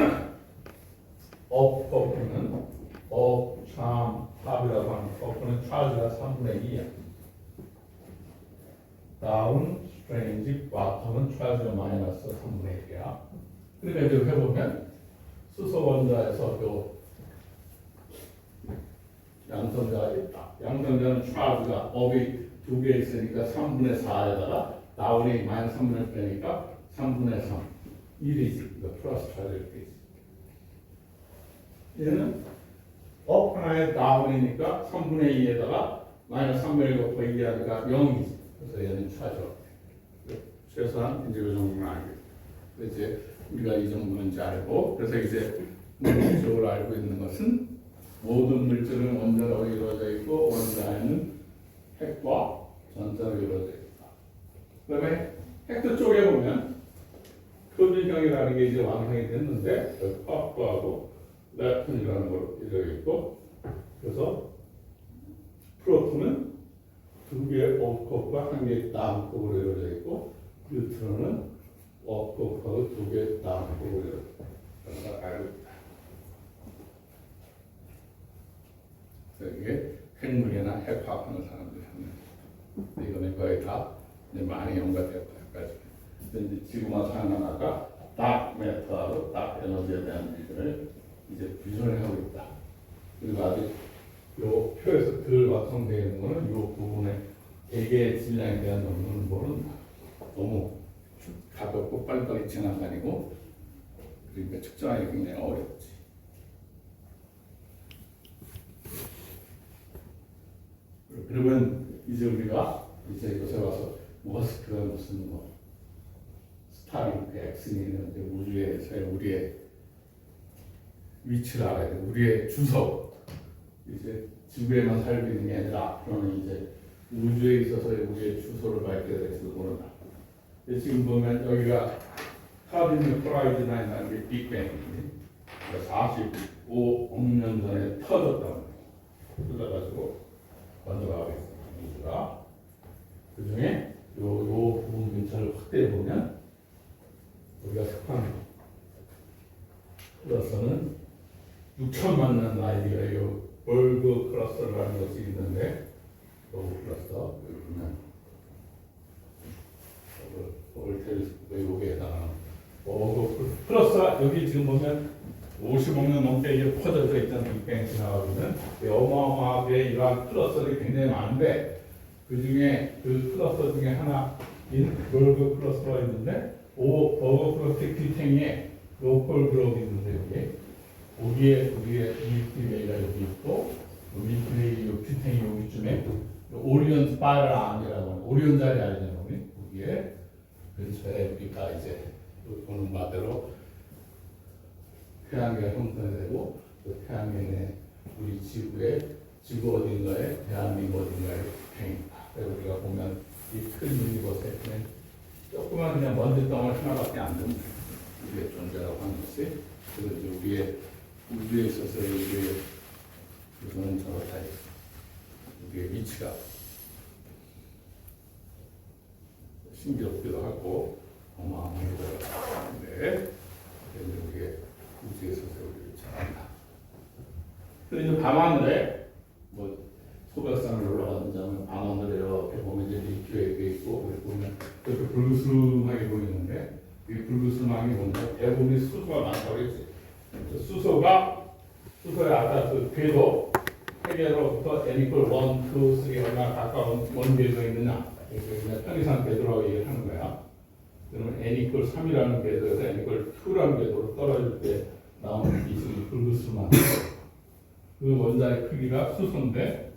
업 콕은 업 참 탑이라고 하는 콕은 차지가 3분의 2야. 다운 스트레인지 바텀은 차지가 마이너스 3분의 1이야. 그러니까 이제 해보면 수소 원자에서 또 양성자가 있다. 양성자는 차지가 업이 두 개 있으니까 3분의 4에다가 다운이 마이너스 3분의 1 빼니까 3분의 3 1이지. 이거 플러스 차지를 돼 있어. 얘는 업 하나에 다운이니까 3분의 2에다가 마이너스 3분의 1 곱하기 2하니까 0이지. 그래서 얘는 차죠. 최소한 이제 이 정도는 알겠고 이제 우리가 이 정도는 이제 알고 그래서 이제 물질적으로 알고 있는 것은 모든 물질은 원자로 이루어져 있고 원자에는 핵과 전자로 이루어져 있다. 그다음에 핵도 쪼개 보면 표준형이라는 게 이제 완성이 됐는데 쿼크하고 랩톤이라는 걸로 이루어져 있고 그래서 프로톤은 두 개의 업코크와 한 개의 다운코크로 이루어져 있고 뉴트론은 업코크하고 두 개의 다운코크로 이루어져 있다. 알고 있다. 그래서 이게 핵물이나 핵화학하는 사람들이 하는 이거는 거의 다 이제 많이 연관되었다까지. 근데 이제 지금 와서 하는 아까 딱 메터하고 딱 에너지에 대한 비전을 이제 비전을 하고 있다. 그리고 아직 요 표에서 덜 구성되어 있는 거는 이 부분에 개개의 질량에 대한 논문은 너무 가볍고 빨리빨리 지나다니고 그러니까 측정하기 굉장히 어렵지. 그러면 이제 우리가 이제 요새 와서 머스크가 무슨 뭐 스타링크 엑스니는 이제 우주에서의 우리의 위치를 알아야 돼. 우리의 주소. 이제 지구에만 살고 있는 게 아니라 앞으로는 이제 우주에 있어서의 우리의 주소를 밝게 될지도 모른다. 지금 보면 여기가 카드미움 프라이드나이라는 게 빅뱅이지. 45억 년 전에 터졌다고 터져가지고 번져가고 있습니다. 우주가. 그 중에 요 부분 근처를 확대해 보면 우리가 석판 클러스터는 6천만 년 나이가 요 벌그 클러스터라는 것이 있는데 벌그 클러스터 여기 보면 벌그 텔레스코프 요게 해당하는 벌그 클러스터 여기 지금 보면 50억 년 넘게 이제 퍼져져 있던 빅뱅이 지나가거든. 어마어마하게 이러한 클러스터들이 굉장히 많은데 그 중에 그 클러스터 중에 하나인 벌그 클러스터가 있는데 버그 클러스터 뒤탱이에 로컬 그룹이 있는데 여기에 우리의 밀키웨이가 여기 있고 밀키웨이 요 뒤탱이 여기쯤에 오리온 스파이럴 암이라고 하는 오리온 자리 알잖아요. 여기에 근처에 우리가 이제 보는 바대로 태양계가 형성되고 그 태양계에 우리 지구 어딘가에 대한민국 어딘가에 행입니다. 그래서 우리가 보면 이 큰 유니버스에 그냥 조그만 그냥 먼지 덩어리 하나밖에 안 되는 우리의 존재라고 하는 것이 그래서 이제 우리의 우주에 있어서 우리의 그거는 저렇다 우리의 위치가 신기롭기도 하고 어마어마하기도 하는데 우리의 우주에 있어서 우리를 잘한다. 그래서 이제 밤하늘에 뭐 소백산을 올라가든지 하면 밤하늘에 이렇게 보면 이제 밀키웨이가 있고 보면 이렇게 불그스름하게 보이는데 이 불그스름하게 보면 대부분이 수소가 많다고 했지. 수소에 아까 그 궤도 세계로부터 n equal 1, 2, 3 얼마나 가까운 원궤도가 있느냐 그냥 편의상 궤도라고 얘기를 하는 거야. 그러면 n equal 3이라는 궤도에서 n equal 2라는 궤도로 떨어질 때 나오는 빛이 불그스름한 그 원자의 크기가 수소인데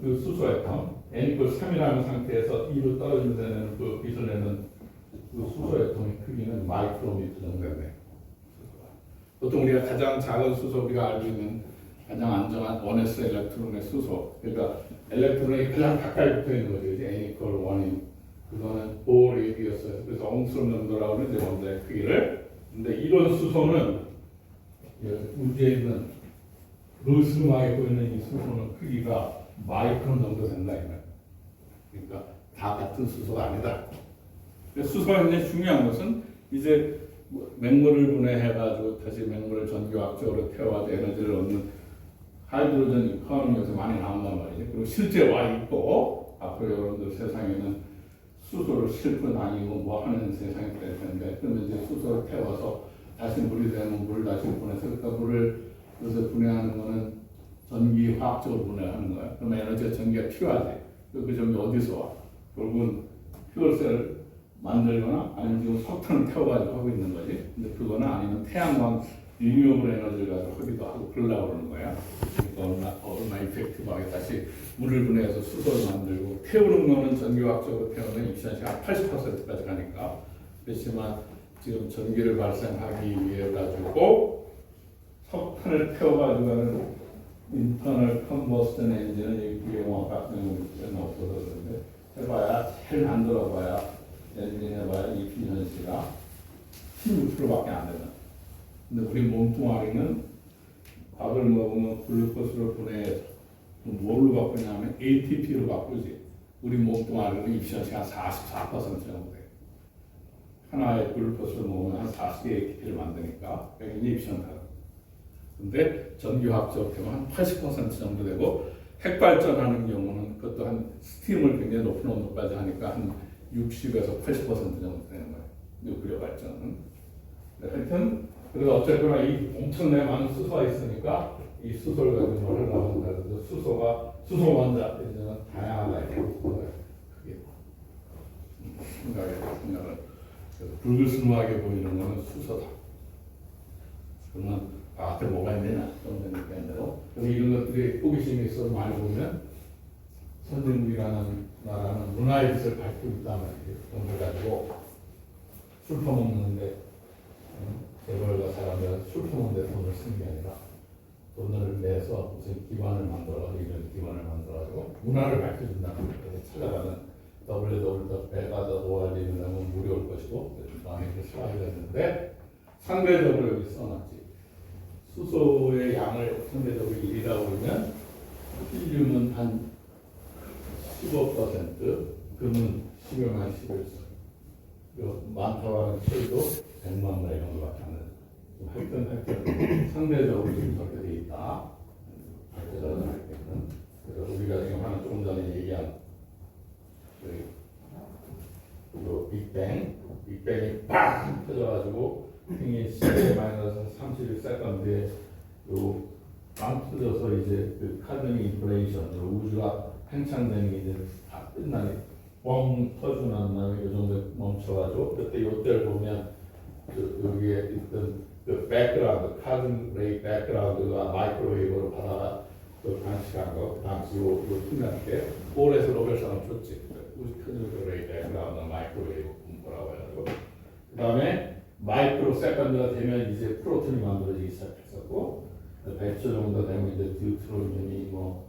그 수소 애텀 n equal 3이라는 상태에서 2로 떨어지는 데는 그 빛을 내는 그 수소 애텀의 크기는 마이크로미터 정도 되네. 보통 우리가 가장 작은 수소 우리가 알고 있는 가장 안정한 원S 일렉트론의 수소 그러니까 엘렉트론이 가장 가까이 붙어 있는 거죠. n equal 1인 그거는 보어 레디어스 그래서 옹스론 정도라고 하는 이제 원자의 크기를 근데 이런 수소는 우주에 있는 그스름하게 보이는 이 수소는 크기가 마이크론 정도 된다 이 말. 그러니까 다 같은 수소가 아니다. 수소가 굉장히 중요한 것은 이제 맹물을 분해해가지고 다시 맹물을 전기화학적으로 태워가지고 에너지를 얻는 하이드로전 이코노미 요새 많이 나온단 말이죠. 그리고 실제 와 있고 앞으로 여러분들 세상에는 수소를 싣고 다니고 뭐 하는 세상이 될 텐데 그러면 이제 수소를 태워서 다시 물이 되면 물을 다시 분해해서 그러니까 물을 그래서 분해하는 거는 전기화학적으로 분해하는 거야. 그럼 에너지가 전기가 필요하지. 그 전기 어디서 와? 결국은 퓨얼셀을 만들거나 아니면 지금 석탄을 태워가지고 하고 있는 거지. 근데 그거는 아니면 태양광 리뉴어블 에너지를 가지고 하기도 하고 그러려고 그러는 거야. 그러니까 얼마나 이펙티브하게 다시 물을 분해해서 수소를 만들고 태우는 거는 전기화학적으로 태우는 입시한 시간 80%까지 가니까. 그렇지만 지금 전기를 발생하기 위해 가지고 석탄을 태워가지고 하는 인터널 컨버스턴 엔진은 유용화 같은 경우는 없어졌는데 해봐야 제일 만들어봐야 엔진 해봐야 이피션시가 16%밖에 안 되는. 근데 우리 몸뚱아리는 밥을 먹으면 글루코스로 분해해서 뭘로 바꾸냐면 ATP로 바꾸지. 우리 몸뚱아리는 이피션시가 44% 정도 돼. 하나의 글루코스를 먹으면 한 40개 ATP를 만드니까 굉장히 이피션하다. 근데 전기화학적으로 되면 한 80% 정도 되고 핵발전하는 경우는 그것도 한 스팀을 굉장히 높은 온도까지 하니까 한 60에서 80% 정도 되는 거예요. 뉴클리어 발전은. 하여튼 그래서 어쨌거나 이 엄청나게 많은 수소가 있으니까 이 이 수소를 가지고 뭘 하려고 하는데 수소 원자 이제는 다양하다 이렇게 크게 생각을 불그스름하게 보이는 것은 수소다. 그러면 앞에 뭐가 있느냐 좀 전에 대로 그래서 이런 것들이 호기심이 있어서 많이 보면 선진국이라는 나라는 문화의 빛을 밝히고 있단 말이에요. 돈을 가지고 술 퍼먹는데 재벌과 사람들 술 퍼먹는데 돈을 쓰는 게 아니라 돈을 내서 무슨 기관을 만들어가지고 이런 기관을 만들어가지고 문화를 밝혀준다는 거예요. 찾아가는 www.배가더오알리는 하면 무료일 것이고 그 다음에 이렇게 슬라이드가 있는데 상대적으로 여기 써놨지. 수소의 양을 상대적으로 1이라고 그러면 힐륨은 한 15%, 금은 10여만 11수, 많다고 하는 철도 100만 마 정도밖에 안 돼요. 하여튼 상대적으로 좀 그렇게 돼 있다. 그래서 우리가 지금 하는 조금 전에 얘기한 그 빅뱅이 빵 터져가지고 행이 10-31세컨드에 요빵 터져서 이제 그 카드미 인플레이션 우주가 팽창되는 게 이제 다 끝나니 뻥 터지고 난 다음에 이 정도에 멈춰가지고 그때 요때를 보면 여기에 있던 그 백그라운드 카드 레이 백그라운드가 마이크로웨이브로 받아가 그 방식한 거 그 당시 요 투명하게 홀에서 로벨상을 줬지. 우주 큰 레이 백그라운드 마이크로웨이브 분포라고 해가지고 그 다음에 마이크로 세컨드가 되면 이제 프로톤이 만들어지기 시작했었고 100초 정도 되면 이제 듀트로늄이 뭐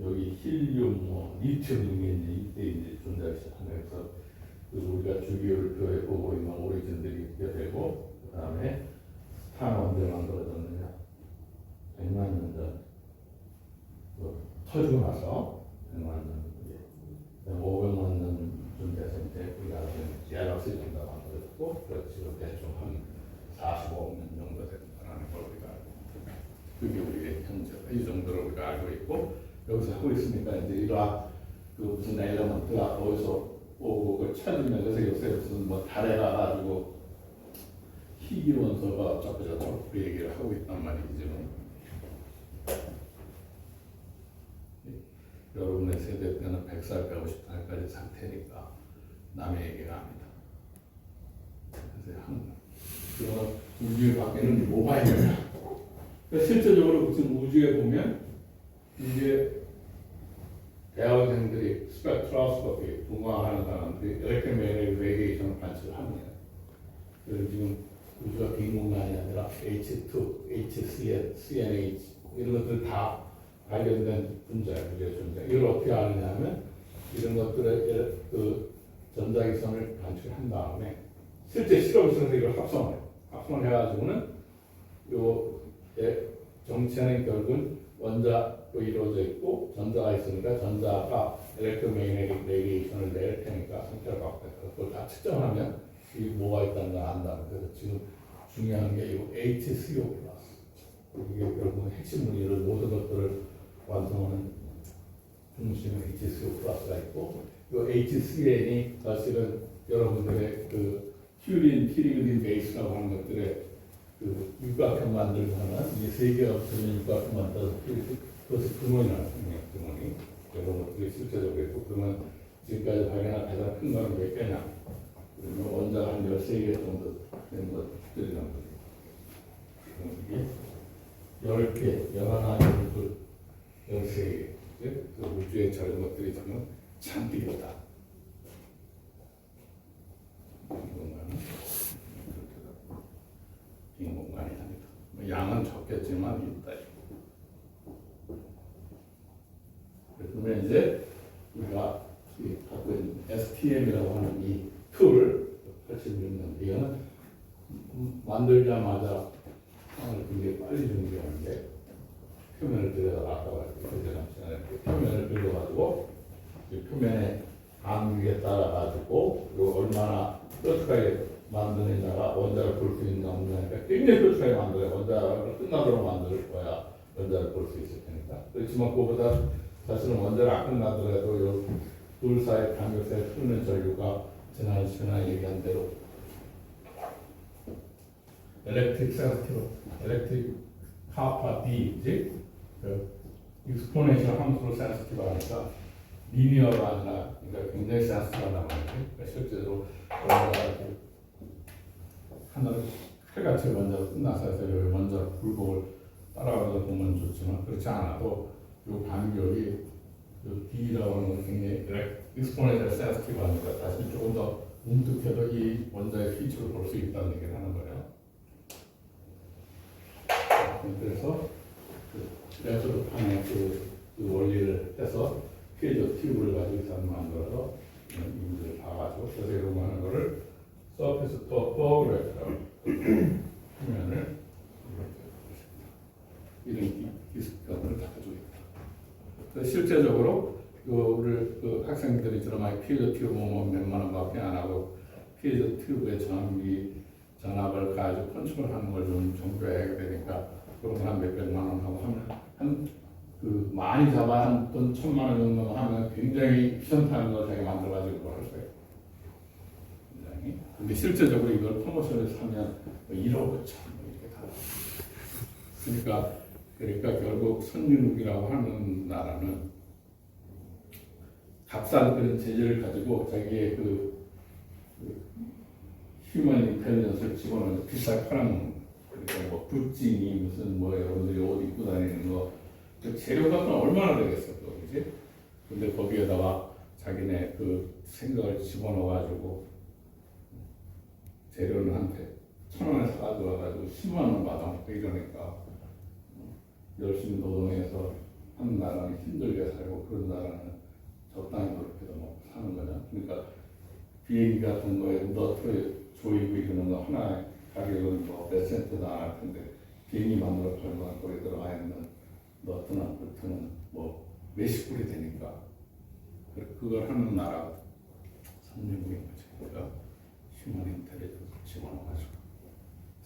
여기 힐륨, 뭐 리튬 등이 이제 이때 이제 존재하기 시작하면서 우리가 주기율 표에 보고 있는 오리진들이 있게 되고 그 다음에 스타는 언제 만들어졌느냐 100만 년 전 터지고 나서 100만 년 500만 년쯤 돼서 이제 우리가 갤럭시 정도가 만들어졌고 지금 대충 한 45억 년 정도 된다는 걸 우리가 알고 그게 우리의 현재가 이 정도로 우리가 알고 있고 여기서 하고 있으니까 이제 이러한 그 무슨 엘레먼트가 어디서 오고 그걸 찾으면 그래서 요새 무슨 뭐 달에 가가지고 희귀 원소가 어쩌고저쩌고 그 얘기를 하고 있단 말이지 지금. 여러분의 세대 때는 100살, 150살까지 살 테니까 남의 얘기가 아니다. 그래서 항상 우주에 밖에는 뭐가 있느냐. 그러니까 실제적으로 지금 우주에 보면 이게 대학생들이 스펙트로스코피 분광하는 사람들이 일렉트로매그네틱 레디에이션을 관측합니다. 그래서 지금 우주가 빈 공간이 아니라 H2, HCN, CNH 이런 것들 다 발견된 분자예요. 우주의 존재. 이걸 어떻게 아느냐면 이런 것들의 그 전자기성을 관측한 다음에 실제 실험실에서 이걸 합성해요. 합성을 해가지고는 요 정체는 결국은 원자로 이루어져 있고 전자가 있으니까 전자가 엘렉트로매그네틱 레디에이션을 낼 테니까 상태를 바꿔서 그걸 다 측정하면 이 뭐가 있다는 걸 안다. 그래서 지금 중요한 게 이 HCO 플러스 이게 결국은 핵심물질을 모든 것들을 완성하는 중심에 HCO 플러스가 있고 이 HCN이 사실은 여러분들의 그 퓨린, 피리그린 베이스라고 하는 것들의 그 육각형 만들고 하는 이 세계가 없으면 육각형 만들어서 그것이 근원이 나왔습니다. 근원이 이런 것들이 실제적으로 있고 그러면 지금까지 발견한 가장 큰 거는 몇 개냐? 그러면 원자가 한 13개 정도 되는 것들이란 말이에요. 이게 10개, 11개, 13개 그 우주에 저런 것들이 지금 잔뜩 있다. 빈 공간이 아니다. 양은 적겠지만 있다. 그러면 이제 우리가 갖고 있는 STM이라고 하는 이 툴을 펼치고 있는데 이거는 만들자마자 상을 굉장히 빨리 준비하는데 표면을 들여다 아까 말했던 표면을 들여가지고 이 표면의 간극에 따라 가지고 얼마나 뾰족하게 만드느냐가 원자를 볼 수 있는 없느냐니까 굉장히 뾰족하게 만들어요. 원자를 끝나도록 만들 거야 원자를 볼 수 있을 테니까. 그렇지만 그보다 사실은 원자를 안 끝나더라도 둘 사이 간격 사이에 흐르는 전류가 지난 시간에 얘기한 대로 엘렉트릭 센서티브, 엘렉트릭 카파 D지 그 익스포넨셜 함수로 센스티브 하니까 리니어가 아니라 그러니까 굉장히 센스티브하단 말이에요. 그러니까 실제로 하늘은 칼같이 먼저 끝나서 해서 먼저 굴곡을 따라가서 보면 좋지만 그렇지 않아도 이 간격이 D라고 하는 건 굉장히 익스포넨셜 센스티브 하니까 사실 조금 더 뭉툭해도 이 원자의 피처를 볼 수 있다는 얘기를 하는 거예요. 그래서 레프트판의 그 원리를 해서 피에조 튜브를 가지고 일단 만들어서 이미지를 봐가지고 그래서 이런 거 하는 거를 서페이스 또 화면을 이런 디스크를 다 가지고 있다. 그래서 실제적으로 그 학생들이 저런 피에조 튜브 뭐 몇만 원밖에 안 하고 피에조 튜브의 전압을 가지고 컨트롤하는 걸 좀 정교해야 되니까 그런 한 몇백만 원 하고 하면 그 많이 잡아 한 돈 1,000만 원 정도 하면 굉장히 피선타는 걸 자기가 만들어가지고 할 거예요. 굉장히. 근데 실제적으로 이걸 프로모션을 사면 1억 5천 이렇게 다. 그러니까 결국 선진국이라고 하는 나라는 값싼 그런 재질을 가지고 자기의 그 휴먼 인텔리전스를 집어넣어서 비싸게 팔아먹는 거예요. 그러니까 뭐 굿즈니 무슨 뭐 여러분들이 옷 입고 다니는 거 그 재료 값은 얼마나 되겠어 또 그지? 근데 거기에다가 자기네 그 생각을 집어넣어가지고 재료는 한테 1,000원에 사가지고 와가지고 10만 원 받아먹고 이러니까 열심히 노동해서 하는 나라는 힘들게 살고 그런 나라는 적당히 그렇게도 먹고 사는 거냐. 그러니까 비행기 같은 거에 너트 조이고 이러는 거 하나 가격은 뭐 몇 센트도 안 할 텐데 비행기 만들어 팔면 거기 들어가 있는 너트나 볼트는 뭐 몇십 불이 되니까 그걸 하는 나라가 선진국인 거지. 그러니까 휴먼 인텔리전스 집어넣어가지고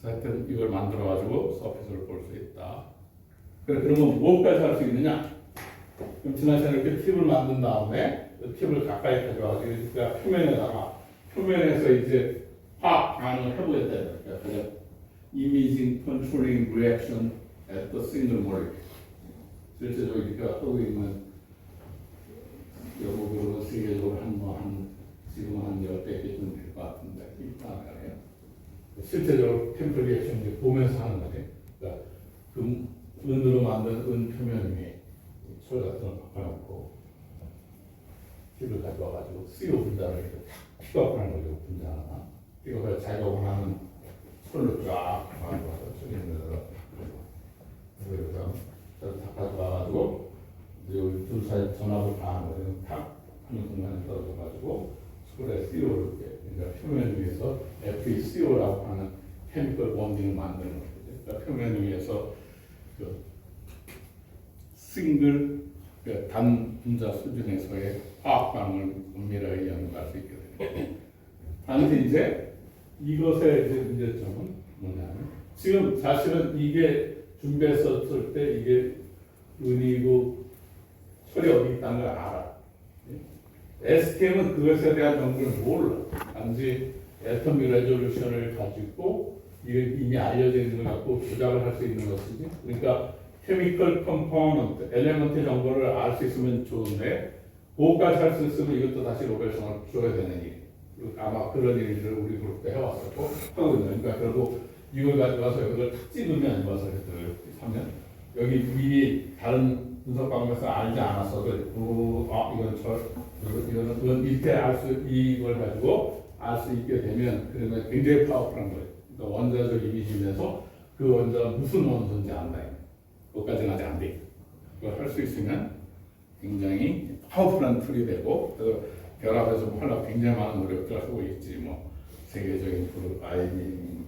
하여튼 이걸 만들어가지고 서피스를 볼 수 있다. 그러면 무엇까지 할 수 있느냐? 그럼 지난 시간에 이렇게 팁을 만든 다음에 그 팁을 가까이 가져와서 그러니까 표면에서 이제 반응을 해보겠다. 그러니까 imaging controlling reaction at the single molecule. 실제적으로 우리가 하고 있는 여보그룹은 세계적으로 지금 한 10개쯤 될 것 같은데 이따 말이에요. 실제적으로 템플 리액션 이제 보면서 하는 거지. 그러니까 은으로 만든 은 표면 위에 철 같은 걸 바꿔놓고 팁을 가져와가지고 CO 분자를 이렇게 픽업하는 거죠. 분자 하나. 픽업해서 자기가 원하는 철로 쫙 가져와서 저기 있는 데다가 그래서 다 가져와가지고 여기 둘 사이 전압을 가하는 거예요. 탁 하는 순간에 떨어져가지고 술에 CO를 이렇게 그러니까 표면 위에서 FeCO라고 하는 케미컬 본딩을 만드는 거죠. 그러니까 표면 위에서 그 싱글 그 단 분자 수준에서의 화학 반응을 은밀하게 연구할 수 있게 됩니다. 단지 이제 이것의 이제 문제점은 뭐냐면 지금 사실은 이게 준비했었을 때 이게 은이고 철이 어디 있다는 걸 알아. STM은 그것에 대한 정보를 몰라. 단지 애터믹 레졸루션을 가지고 이게 이미 알려져 있는 걸 갖고 조작을 할 수 있는 것이지. 그러니까 케미컬 컴포넌트, 엘레먼트 정보를 알 수 있으면 좋은데 그거까지 할 수 있으면 이것도 다시 로벨성을 줘야 되는 일. 아마 그런 일을 우리 그룹도 해왔었고 하고 있는. 그러니까 결국 이걸 가져와서 이걸 탁 찍으면 와서 하면 여기 미리 다른 분석 방법에서 알지 않았어도 이건 이렇게 이걸 가지고 알 수 있게 되면 그러면 굉장히 파워풀한 거예요. 그러니까 원자적 이미지면서 그 원자가 무슨 원소인지 안다. 그것까지는 아직 안 돼. 그걸 할 수 있으면 굉장히 파워풀한 툴이 되고 그래서 결합해서 뭐 하려고 굉장히 많은 노력을 하고 있지. 뭐 세계적인 그 IBM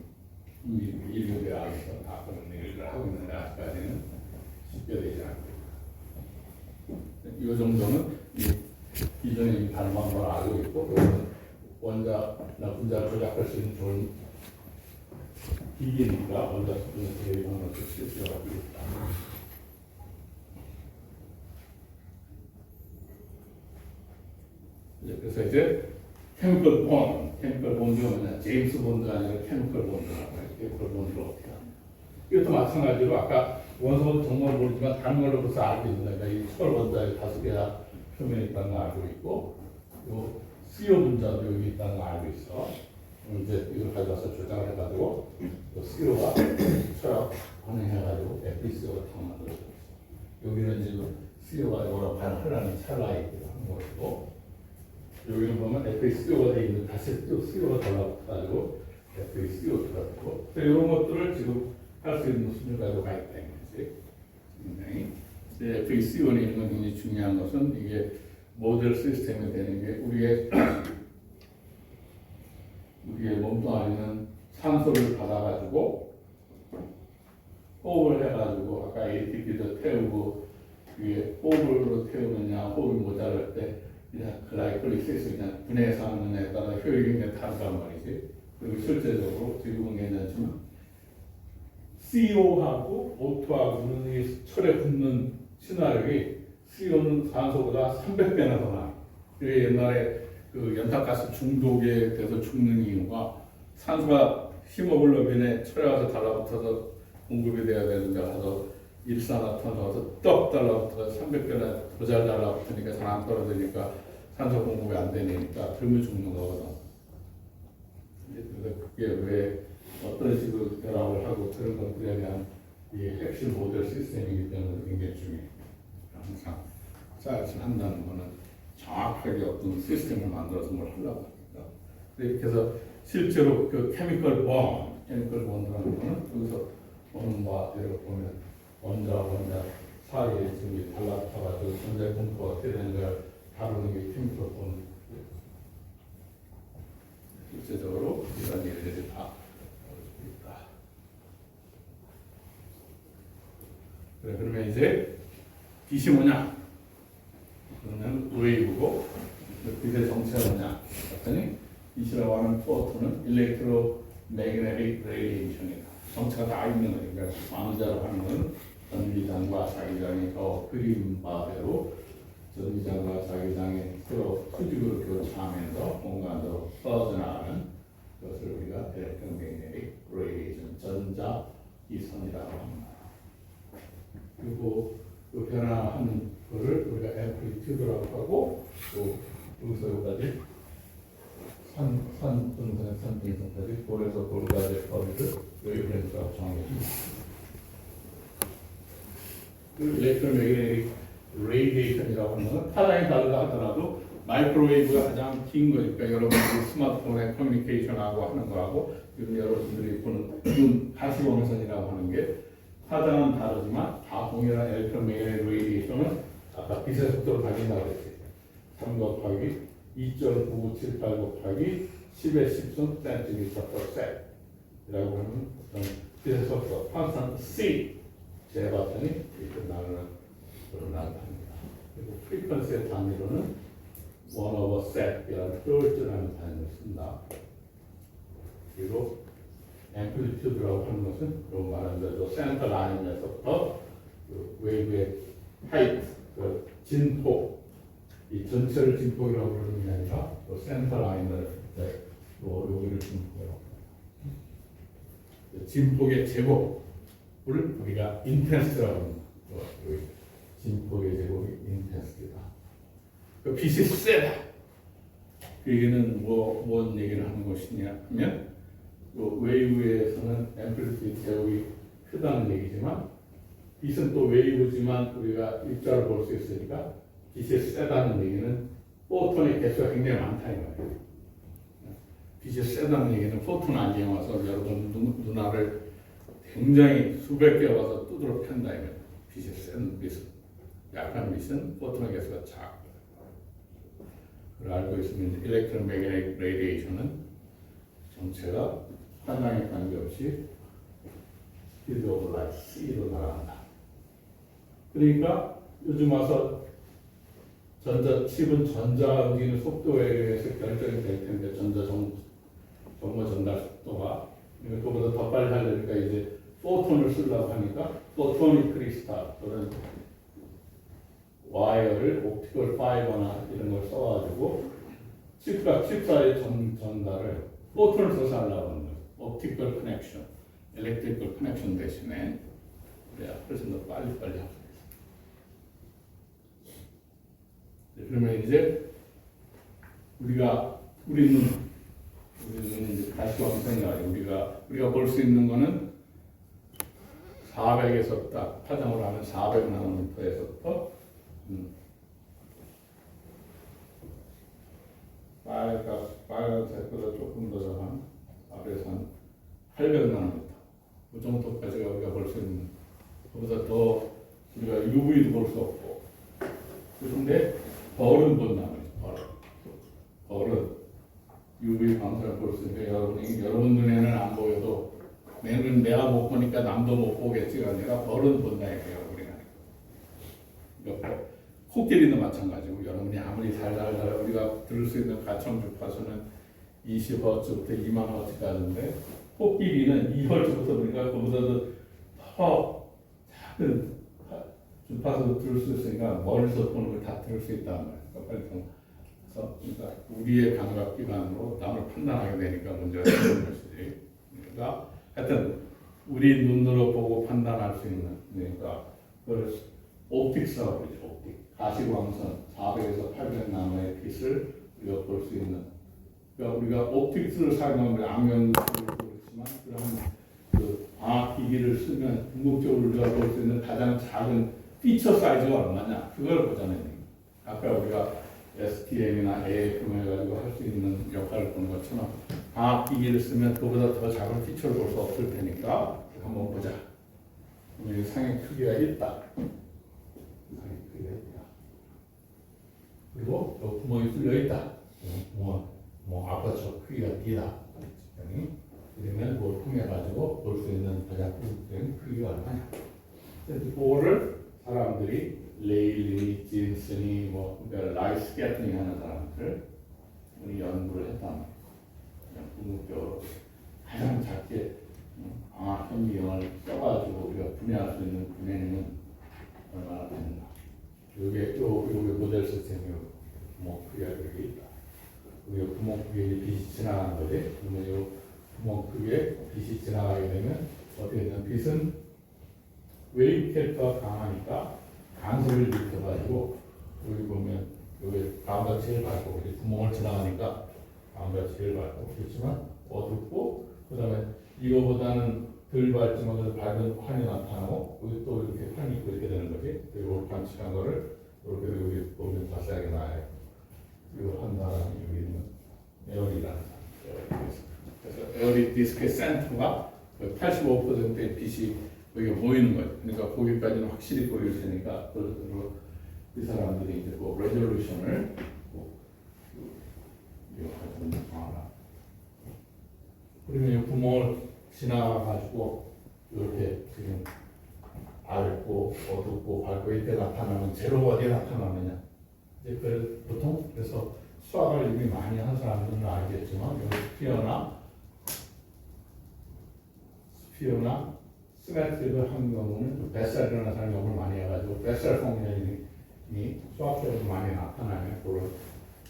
인류 대학에서 다 그런 일을 하고 있는데 아직까지는 쉽게 되지 않고 이 정도는 이전에 다른 방법을 알고 있고 원자나 분자를 조작할 수 있는 좋은 기기니까 원자 수준의 대입하는 것을 실시하고 있다. 그래서 이제 케미컬 본드가 뭐냐? 제임스 본드가 아니라 케미컬 본드라고 해요. 케미컬 본드를 어떻게 하냐? 이것도 마찬가지로 아까 원소는 정말 모르지만 다른 걸로서 알고 있는 거니까 이 철 원자에 5개가 표면에 있다는 걸 알고 있고, 요 CO 분자도 여기 있다는 걸 알고 있어. 이제 이걸 가져와서 조작을 해가지고 요 CO가 철학 반응해가지고 FeCO가 다 만들어져 있어. 여기는 지금 CO가 여러 반응하는 찰나에 하는 것이고, 여기는 보면 FeCO가 돼 있는 다시 또 CO가 달라붙어가지고 FeCO 들어가고, 이런 것들을 지금 할 수 있는 수준을 가지고 가 있다 이 거지. 굉장히 FeCO는 있는 건 굉장히 중요한 것은 이게 모델 시스템이 되는 게 우리의 몸뚱 안에는 산소를 받아가지고 호흡을 해가지고 아까 ATP도 태우고 위에 호흡으로 태우느냐 호흡이 모자랄 때 그냥 글라이콜리시스 그냥 분해해서 하느냐에 따라 효율이 굉장히 다르단 말이지. 그리고 실제적으로 지금은 괜찮지만 CO하고 O2하고는 이 철에 붙는 친화력이 CO는 산소보다 300배나 더 나아. 그게 옛날에 그 연탄가스 중독에 돼서 죽는 이유가 산소가 히모글로빈에 철에 와서 달라붙어서 공급이 돼야 되는데 가서 일산화탄소가 떡 달라붙어서 300배나 더 잘 달라붙으니까 잘 안 떨어지니까 산소 공급이 안 되니까 굶어 죽는 거거든. 그래서 그게 왜 어떤 식으로 결합을 하고 그런 것들에 대한 이 핵심 모델 시스템이기 때문에 굉장히 중요해요. 항상 사이언스를 한다는 거는 정확하게 어떤 시스템을 만들어서 뭘 하려고 합니다. 이렇게 해서 실제로 그 케미컬 본드라는 거는 여기서 보는 바와 대로 보면 원자 사이에 지금 달라붙어가지고 전자 분포가 어떻게 되는 걸 다루는 게 케미컬 본드. 실제적으로 이런 일들이 다 있다. 그래, 그러면 이제 빛이 뭐냐? 그러면 웨이브고 빛의 정체가 뭐냐? 그랬더니 빛이라고 하는 포토는 일렉트로매그네틱 레디에이션이다. 정체가 다 있는 거니까 광자라고 하는 건 전기장과 자기장이 더 그린 바대로 전기장과 자기장이 서로 수직으로 교차하면서 공간으로 퍼져나가는 것을 우리가 일렉트로매그네틱 레디에이션 전자 이선이라고 합니다. 그리고 그 변화하는 거를 우리가 앰플리튜드라고 하고 또 여기서 여기까지 산등선까지 볼에서 볼까지 거리를 웨이브렌스라고 정하겠습니다. 그 일렉트로매그네틱 레디에이션이라고 하는 것은 파장이 다르다 하더라도 마이크로웨이브가 가장 긴 거니까 여러분들이 스마트폰에 커뮤니케이션하고 하는 거하고 지금 여러분들이 보는 지금 가시광선이라고 하는 게 파장은 다르지만 다 동일한 일렉트로매그네틱 레디에이션은 아까 빛의 속도를 가진다고 했지. 3 곱하기 2.997 8 곱하기 10의 10선 cm/s 이라고 하는 어떤 빛의 속도 항상 C 재봤더니 이렇게 나누는 걸로 나타납니다. 그리고 프리퀀시의 단위로는 1/set이라는 쫄즈라는 단위를 쓴다. 그리고 앰플리튜드라고 하는 것은 그런 말하는 대로 센터 라인에서부터 그 웨이브의 하이트, 그 진폭, 이 전체를 진폭이라고 부르는 게 아니라 그 센터 라인을 여기를 진폭이라고 합니다. 진폭의 제곱을 우리가 인텐스라고 합니다. 진폭의 제곱이 인텐스다. 그 빛이 세다. 그 얘기는 뭔 얘기를 하는 것이냐 하면 그 웨이브에서는 앰플리튜드 제곱이 크다는 얘기지만 빛은 또 웨이브지만 우리가 입자를 볼 수 있으니까 빛이 세다는 얘기는 포톤의 개수가 굉장히 많다는 거예요. 빛이 세다는 얘기는 포톤 안경에 와서 여러분 눈알을 굉장히 수백 개 와서 두드러 편다 이거예요. 빛이 센 빛은. 약한 빛은 포톤의 개수가 작고. 그걸 알고 있으면 일렉트로매그네틱 레디에이션은 정체가 파장에 관계없이 스피드 오브 라이트 C로 나간다. 그러니까 요즘 와서 전자칩은 전자 움직이는 속도에 의해서 결정이 될 텐데 정보 전달 속도가 그거보다 더 빨리 하려니까 이제 포톤을 쓰려고 하니까 포토닉 크리스탈 또는 와이어를 옵티컬 파이버나 이런 걸 써가지고 칩 사이의 전달을 포톤을 써서 하려고 하는 거예요. 옵티컬 커넥션, 일렉트리컬 커넥션 대신에 그래야 훨씬 더 빨리빨리 합성해서. 그러면 이제 우리는 이제 가시광선이 아니고 우리가 볼 수 있는 거는 400에서 딱 파장으로 하면 400나노미터에서부터 빨간색보다 조금 더 한 400에서 한 800나노미터 그 정도까지가 우리가 볼 수 있는, 그보다 더 우리가 UV도 볼 수 없고. 그런데 벌은 본다면 벌은 UV 광선을 볼 수 있는데 여러분 눈에는 안 보여도 내가 못 보니까 남도 못 보겠지가 아니라 벌은 본다 이거예요. 우리가 코끼리도 마찬가지고 여러분이 아무리 달달달 우리가 들을 수 있는 가청 주파수는 20Hz부터 2만 Hz 가는데 코끼리는 2Hz부터 우리가 그보다도 더 작은 주파수 들을 수 있으니까 멀리서 보는 걸 다 들을 수 있단 말이에요. 그러니까 우리의 감각 기반으로 남을 판단하게 되니까 문제가 생기는 것이지. 그러니까 하여튼 우리 눈으로 보고 판단할 수 있는, 그러니까 그걸 옵틱스라고 그러죠. 옵틱. 가시광선 400에서 800나노의 빛을 우리가 볼 수 있는. 그러니까 우리가 옵틱스를 사용하면 안경도 그렇지만 그런 그 광학기기를 쓰면 궁극적으로 우리가 볼 수 있는 가장 작은 피처 사이즈가 얼마냐 그걸 보자는 얘기입니다. 아까 우리가 STM이나 AFM 해가지고 할 수 있는 역할을 보는 것처럼 광학기기를 쓰면 그보다 더 작은 피처를 볼 수 없을 테니까 한번 보자. 우리 상의 크기가 있다. 상의 크기가 있다. 그리고 또 구멍이 뚫려 있다. 아파처 크기가 길다. 그러면 그걸 통해 가지고 볼 수 있는 가장 큰 크기가 얼마냐. 그거를 사람들이 레일리, 진슨이 그러니까 라이트 스캐터링 하는 사람들 우리 연구를 했단 말이에요. 궁극적으로 가장 작게 현미경을 써가지고 우리가 분해할 수 있는 분해는 얼마나 되는가. 요게 모델 시스템이 크기가 여기 있다. 여기 구멍 크기에 빛이 지나가는 거지. 그러면 요 구멍 크기에 빛이 지나가게 되면 어떻게 되면 빛은 웨이브 캐릭터가 강하니까 간섭을 일으켜가지고 여기 보면 여기 가운데 제일 밝고 구멍을 지나가니까 가운데 제일 밝고 그렇지만 어둡고 그다음에 이거보다는 덜 밝지만 그래도 밝은 환이 나타나고 여기 또 이렇게 환이 있고 이렇게 되는 거지. 그리고 관측한 거를 이렇게 여기 보면 자세하게 나와요. 이거 한 사람이 여기 있는 에어리라는 사람. 그래서 에어리 디스크의 센터가 85%의 빛이 여기가 보이는 거죠. 그러니까 거기까지는 확실히 보일 테니까 그래서 이 사람들이 이제 레졸루션을 그러면 이 구멍을 지나가가지고 이렇게 지금 밝고 어둡고 밝고 이때 나타나면 제로가 어디에 나타나느냐. 이제 보통 그래서 수학을 이미 많이 한 사람들은 알겠지만 여기 스피어나 시메트릭을 한 경우는 베셀이라는 사람이 연구를 많이 해가지고 베셀 성면이 수학적으로 많이 나타나면 그런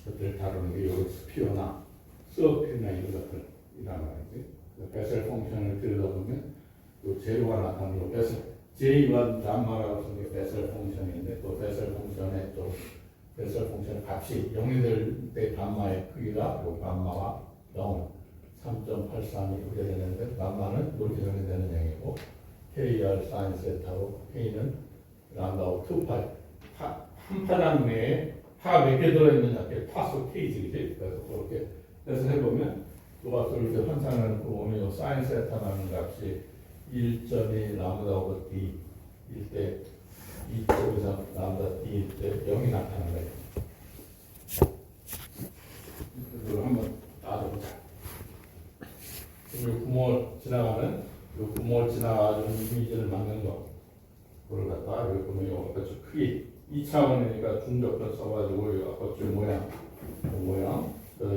것들을 다루는 게 여기 스피어나 서피나 이런 것들이란 말이지. 베셀 펑션을 들여다보면 그 재료가 나타나는 거 베셀 J1 감마라고 쓰는 게 베셀 펑션인데 또 베셀 펑션의 또 베셀 펑션 값이 0이 될 때 감마의 크기가 요 감마가 0, 3.83이 이렇게 되는데 감마는 이렇게 정의되는 양이고 KR 사인 세타고 K는 람다고 2파이 한 파장 내에 파가 몇 개 들어있느냐 그게 파수 K지. 그래서 그렇게 해서 해보면 누가 또 이렇게 환산을 보면 사인 세타라는 값이 1.2 람다 오버 D 일 때 2.3 람다 D일 때 0이 나타나는 거예요. 그걸 한번 따져보자. 그리고 구멍을 지나가는 그 구멍을 지나가는 이미지를 만든 거 그걸 갖다가 여기 보면 요 아까처 크기 2차원이니까 중적변 써가지고 요 아까처 모양 그래서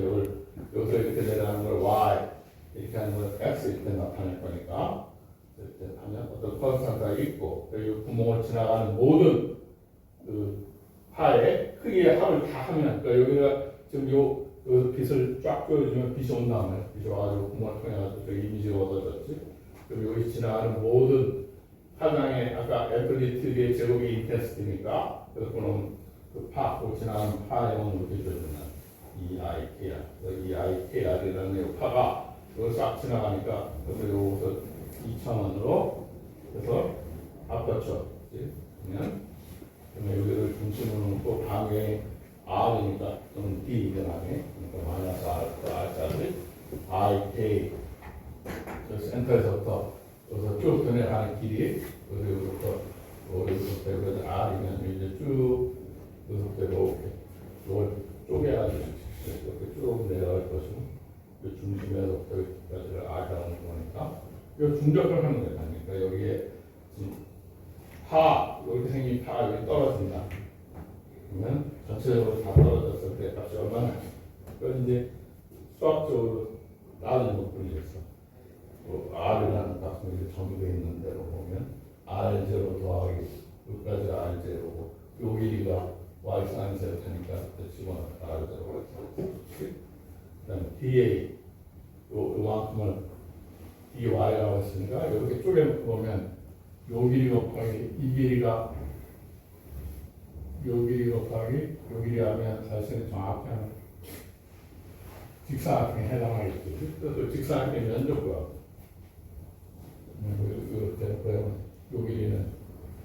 여기서 이렇게 내려가는 걸 Y 이렇게 하는 걸 X 이렇게 나타낼 거니까 이렇게 하면 어떤 컨스탄트가 있고 그리고 구멍을 지나가는 모든 그 파의 크기의 합을 다 하면 그러니까 여기가 지금 요 빛을 쫙 껴주면 빛이 온 다음에 빛이 와가지고 구멍을 통해가지고 이미지가 얻어졌지. 그리고 여기 지나가는 모든 파장에 아까 앰플리튜드의 제곱이 인테스트니까 그거는 그파 지나가는 파형을 느껴주는 이 IKR 이 IKR이라는 이 파가 이거 싹 지나가니까 그래서 요것을 2차원으로 그래서 아파쳐 그러면 여기를 중심으로 놓고 방향이 R이니까 또는 D 이전하게 그러니까 마이너스 R짜리 IK 그래서 센터에서부터 여기서 쭉 변해가는 길이 여기서부터 여기서부터 R이면 이제 쭉 여기서부터 이렇게 이걸 쪼개가지고 이렇게 쭉 내려갈 것이고 그 중심에서부터 여기까지를 R이라는 거니까 이거 중적을 하는 거예요. 그러니까 여기에 파 이렇게 생긴 파가 여기 떨어진다. 그러면 전체적으로 다 떨어졌을 때 값이 얼마나? 그걸 이제 수학적으로 나중에 불리겠어. R이라는 값은 이제 정의되어 있는 대로 보면 R0 더하기 여기까지 R0고 요 길이가 Y sin Z 되니까 집어넣어 R0. 그다음에 DA 요만큼을 DY라고 했으니까 이렇게 쪼개놓고 보면 요 길이 곱하기 이 길이가 요 길이 곱하기 요 길이 하면 사실은 정확히 하는 직사각형에 해당하겠지. 또 직사각형의 면적과 이렇게 보면 요 길이는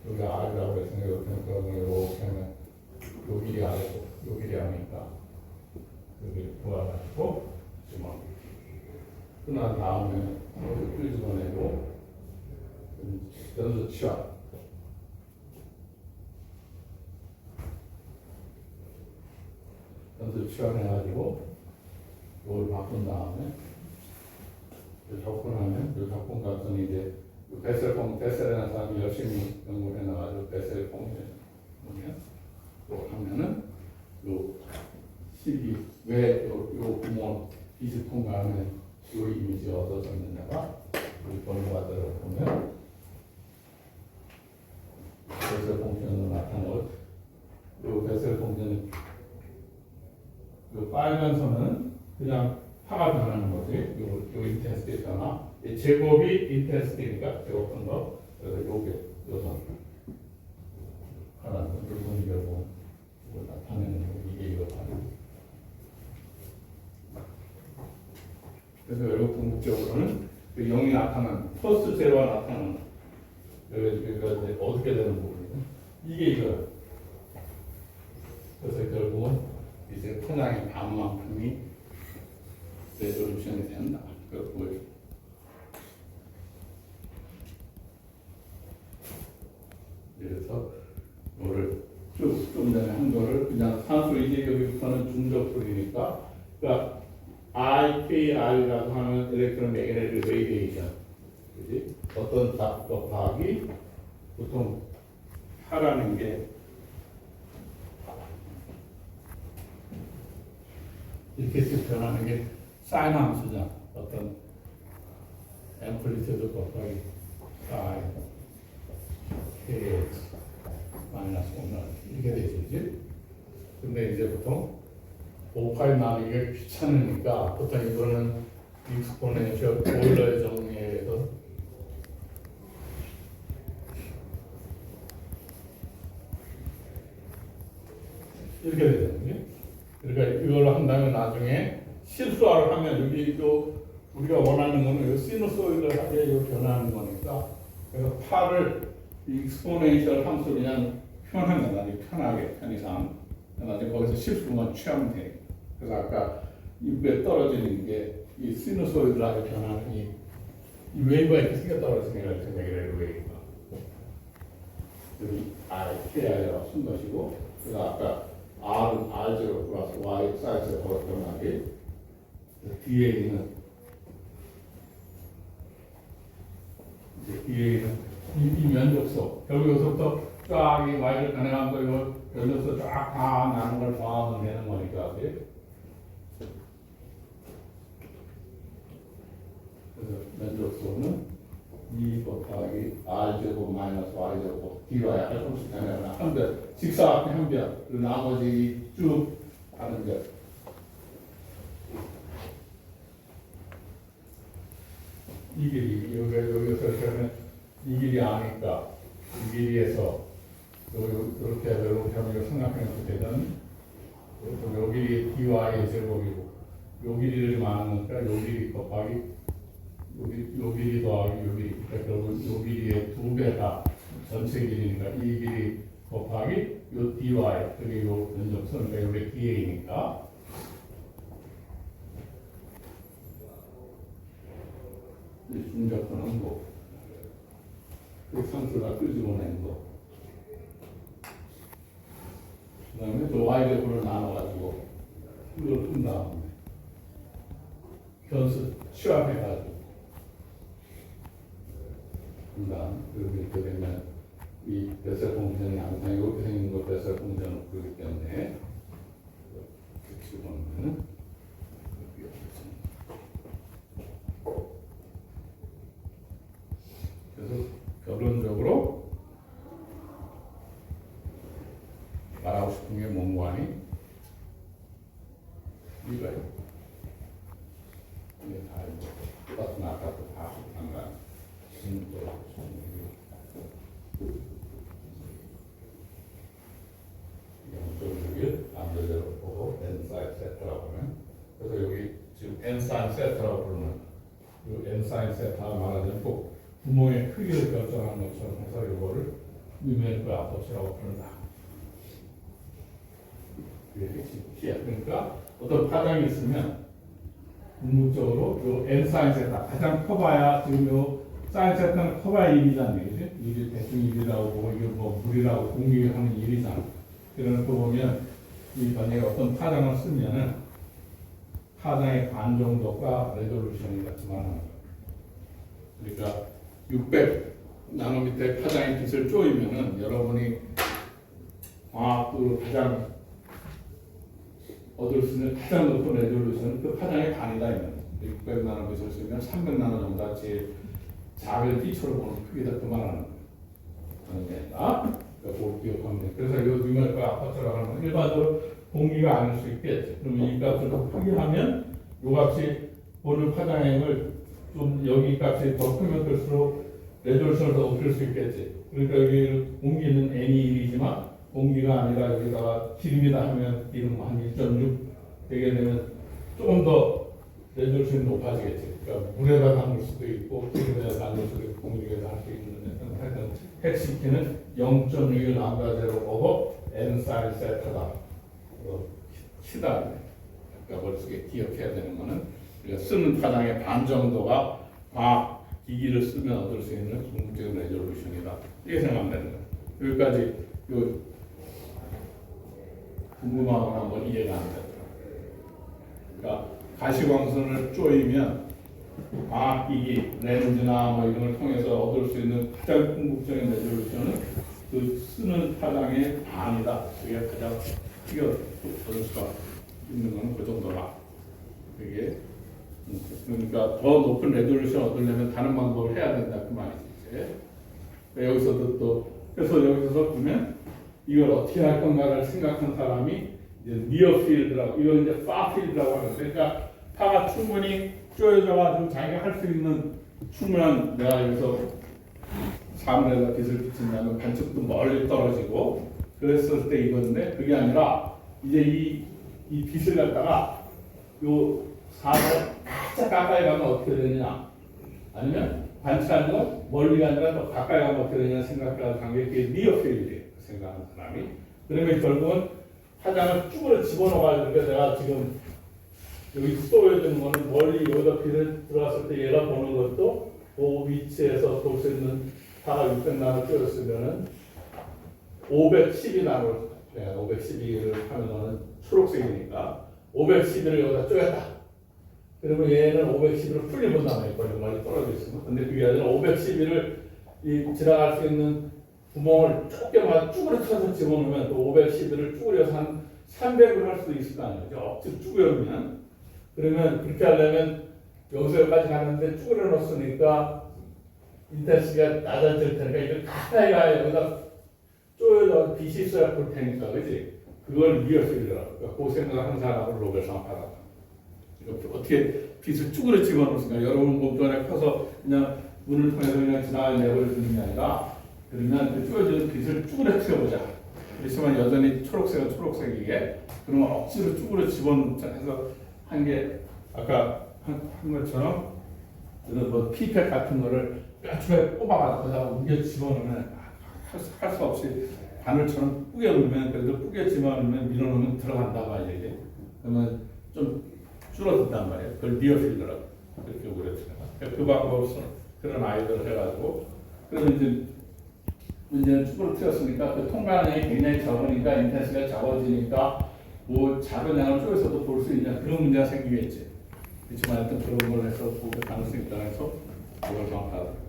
여기 R이라고 했으니까 이렇게 하면 요 길이 R이고 요 길이 R이니까 여기 구해가지고 끝난 다음에 여기 집어내고 연수 취합 연수 취합해가지고 이걸 바꾼 다음에 접근하면 이 접근 값은 이제 베셀이라는 사람이 열심히 연구를 해놔가지고 베셀 펑션 보면 또 하면은 요 12 왜요 구멍 빛이 통과하면 요 이미지 얻어졌느냐가 우리 번호가 들어보면 베셀 펑션으로 나타나고 요 베셀 펑션은 요 빨간 선은 그냥 파가 변하는 거지. 요 인텐시티 변화. 이 제곱이 인텐시티니까 제곱한 거. 그래서 요게 요선 하나 요선이 결국 이걸 나타내는 거 이게 이거 하는. 그래서 여러분 궁극적으로는 그 0이 나타나는 퍼스트 제로가 나타나는 여기가 이제 어떻게 되는 부분이고 이게 이거예요. 그래서 결국은 이제 포장의 반만큼이 레졸루션이 된다. 그걸 보여줘. 그래서 이거를 좀 전에 한 거를 그냥 산수 이제 여기부터는 중적풀이니까 그러니까 IKR이라고 하는 일렉트로매그네틱 레디에이션 그지? 어떤 답법학이 보통 하라는 게 이렇게 쭉 변하는 게 사인 함수죠. 어떤 앰플리튜드 곱하기 사인 KX 마이너스 1 이렇게 되지. 근데 이제 보통 5파이 나누기가 귀찮으니까 보통 이거는 익스포넨셜 오일러의 정리에 의해서 이렇게 되는 게 그러니까 이걸로 한다면 나중에 실수를 하면 여기 또 우리가 원하는 거는 시누소이드를 하게 변하는 거니까 그래서 파를 익스포넨셜 함수로 그냥 표현하면 나중에 편하게 편의상 나중에 거기서 실수만 취하면 돼. 그래서 아까 입에 떨어지는 게 이 시누소이드하게 변하는 이 웨이브가 이렇게 생겨 떨어지는 걸 생각을 웨이브가 여기 IKR이라고 쓴 것이고 그래서 아까 R은 R0 플러스 Y 사이즈가 더 변하게 뒤에 있는 이 면적소 여기서부터 쫙 이 Y를 가능한 거 이거 면적소 쫙 다 나는 걸 더하면 되는 거니까 그래서 면적소는 2 곱하기 R제곱 마이너스 Y제곱 DY 할 공식 되면 한 별, 직사각형 한 별, 그리고 나머지 쭉 하는 별. 이게 여기서 그러면 이 길이 아니까 이 길이에서 이렇게 해서 이렇게 하면 이거 생각해놓게 되면 요 길이 dy의 제곱이고 요 길이를 말하는 거니까 요 길이 곱하기 요 길이 더하기 요 길이 그러니까 결국 요 길이의 2배가 전체 길이니까 이 길이 곱하기 요 dy 그게 요 연접선 그러니까 요게 da니까 이 중적분은 뭐 그 상수가 끄집어낸 거 그 다음에 또 y제곱을 나눠가지고 이걸 푼 다음에 변수 취합해가지고 그 다음 이렇게 되면 이 베셀 공전이 항상 이렇게 생긴 거 베셀 공전을 부르기 때문에 이렇게 집어넣으면 그래서 결론적으로 말하고 싶은 게 뭔고 하니 이거예요. 이게 다 이거 똑같은 아까도 다 한가 영적을 안배대로 보고 엔사인 세트라고 하면 그래서 여기 지금 엔사인 세트라고 부르는 이 엔사인 세트가 말하자면 꼭 구멍의 크기를 결정하는 것처럼 해서 이거를 뉴메리컬 아프로치라고 부른다. 그러니까 어떤 파장이 있으면 궁극적으로 요 엔사인 세타 가장 커봐야 지금 요 사인 세타는 커봐야 1이란 얘기지. 1이 대충 1이라고 보고 이게 뭐 물이라고 공유하는 1이잖아. 그러는 거 보면 이 만약에 어떤 파장을 쓰면은 파장의 반 정도가 레졸루션이 같지만 그러니까 600 나노미터의 파장의 빛을 쪼이면은 여러분이 광학적으로 가장 얻을 수 있는 가장 높은 레졸루션은 그 파장의 반이다. 600 나노미터를 쓰면 300 나노 정도가 제일 작은 띠처럼 보는 크기다 그 말하는 거예요. 그걸 기억하면 돼. 그래서 이 뉴메리컬 아퍼처라고 하는 건 일반적으로 공기가 아닐 수 있겠지. 그러면 이 값을 더 크게 하면 이 값이 보는 파장액을 좀 여기 값이 더 크면 클수록 레졸루션을 더 높일 수 있겠지. 그러니까 여기 공기는 N이 1이지만 공기가 아니라 여기다가 기름이다 하면 기름 한 1.6 되게 되면 조금 더 레졸루션이 높아지겠지. 그러니까 물에다 담을 수도 있고 기름에다 담을 수도 있고 공기에다 할 수 있는 하여튼 핵시키는 0.6 람다 제로 오버 N사인 세트다. 키다. 그러니까 머릿속에 기억해야 되는 거는 우리가 쓰는 파장의 반 정도가 과학 기기를 쓰면 얻을 수 있는 궁극적인 레졸루션이다. 이게 생각하면 되는 거예요. 여기까지 궁금하거나 뭐 이해가 안 된다. 그러니까 가시광선을 쪼이면 과학기기, 렌즈나 뭐 이런 걸 통해서 얻을 수 있는 가장 궁극적인 레졸루션은 그 쓰는 파장의 반이다. 그게 가장 크게 얻을 수가 있는 건 그 정도다. 그게 그러니까 더 높은 레졸루션 얻으려면 다른 방법을 해야 된다 그 말이지. 그러니까 여기서도 또 그래서 여기서 보면 이걸 어떻게 할 건가를 생각한 사람이 이제 니어 필드라고 이건 이제 파 필드라고 하는 그러니까 파가 충분히 쪼여져가지고 자기가 할 수 있는 충분한 내가 여기서 사물에다 빛을 비친다면 반쪽도 멀리 떨어지고 그랬을 때 이건데 그게 아니라 이제 이 빛을 갖다가 요 사물 살짝 가까이 가면 어떻게 되느냐 아니면 반치하는 건 멀리가 아니라 더 가까이 가면 어떻게 되느냐 생각하는 관계 그게 니어 필드예요. 생각하는 사람이 그러면 결국은 파장을 쭈그려 집어넣어가지고 그러니까 내가 지금 여기 쏘여야 되는 거는 멀리 여기다 빛을 들어갔을 때 얘가 보는 것도 그 위치에서 볼 수 있는 파가 600나노 쪼였으면은 512 나노 512를 하면은 초록색이니까 512를 여기다 쪼였다. 그러면 얘는 512를 풀리 본다는 거예요. 멀리 떨어져 있으면. 근데 그게 아니라 512를 이 지나갈 수 있는 구멍을 조금만 쭈그려 쳐서 집어넣으면 그 512를 쭈그려서 한 300을 할 수도 있을 거 아니에요. 억지로 쭈그려면 그러면 그렇게 하려면 여기서 여기까지 가는데 쭈그려 놓았으니까 인텐시티가 낮아질 테니까 이걸 가까이 가야 여기다 쪼여서 빛이 있어야 볼 테니까 그렇지? 그걸 리어필드라고 그러니까 그 생각을 한 사람을 노벨상 받았다. 어떻게 빛을 쭈그려 집어넣습니까? 여러분 몸도 안에 커서 그냥 문을 통해서 그냥 지나가 내버려두는 게 아니라 그러면 그 쪼여지는 빛을 쭈그러뜨려보자. 그렇지만 여전히 초록색은 초록색이게 그러면 억지로 쭈그러 집어넣자 해서 한 게 아까 한 것처럼 뭐 피펫 같은 거를 뼈줄에 뽑아가지고 거기다가 우겨 집어넣으면 할 수 없이 바늘처럼 뿌겨 넣으면 그래도 뿌겨 집어넣으면 밀어넣으면 들어간다고 말이지. 그러면 좀 줄어든단 말이에요. 그걸 니어필더라고 그렇게 오래되잖아. 그 방법으로 그런 아이디어를 해가지고 그래서 이제 문제는 축으로 틀었으니까 그 통과량이 굉장히 적으니까 인텐시가 적어지니까 뭐 작은 양을 쪼개서도 볼 수 있냐 그런 문제가 생기겠지. 그렇지만 하여튼 그런 걸 해서 볼 가능성이 있다 해서 그걸 정확하다.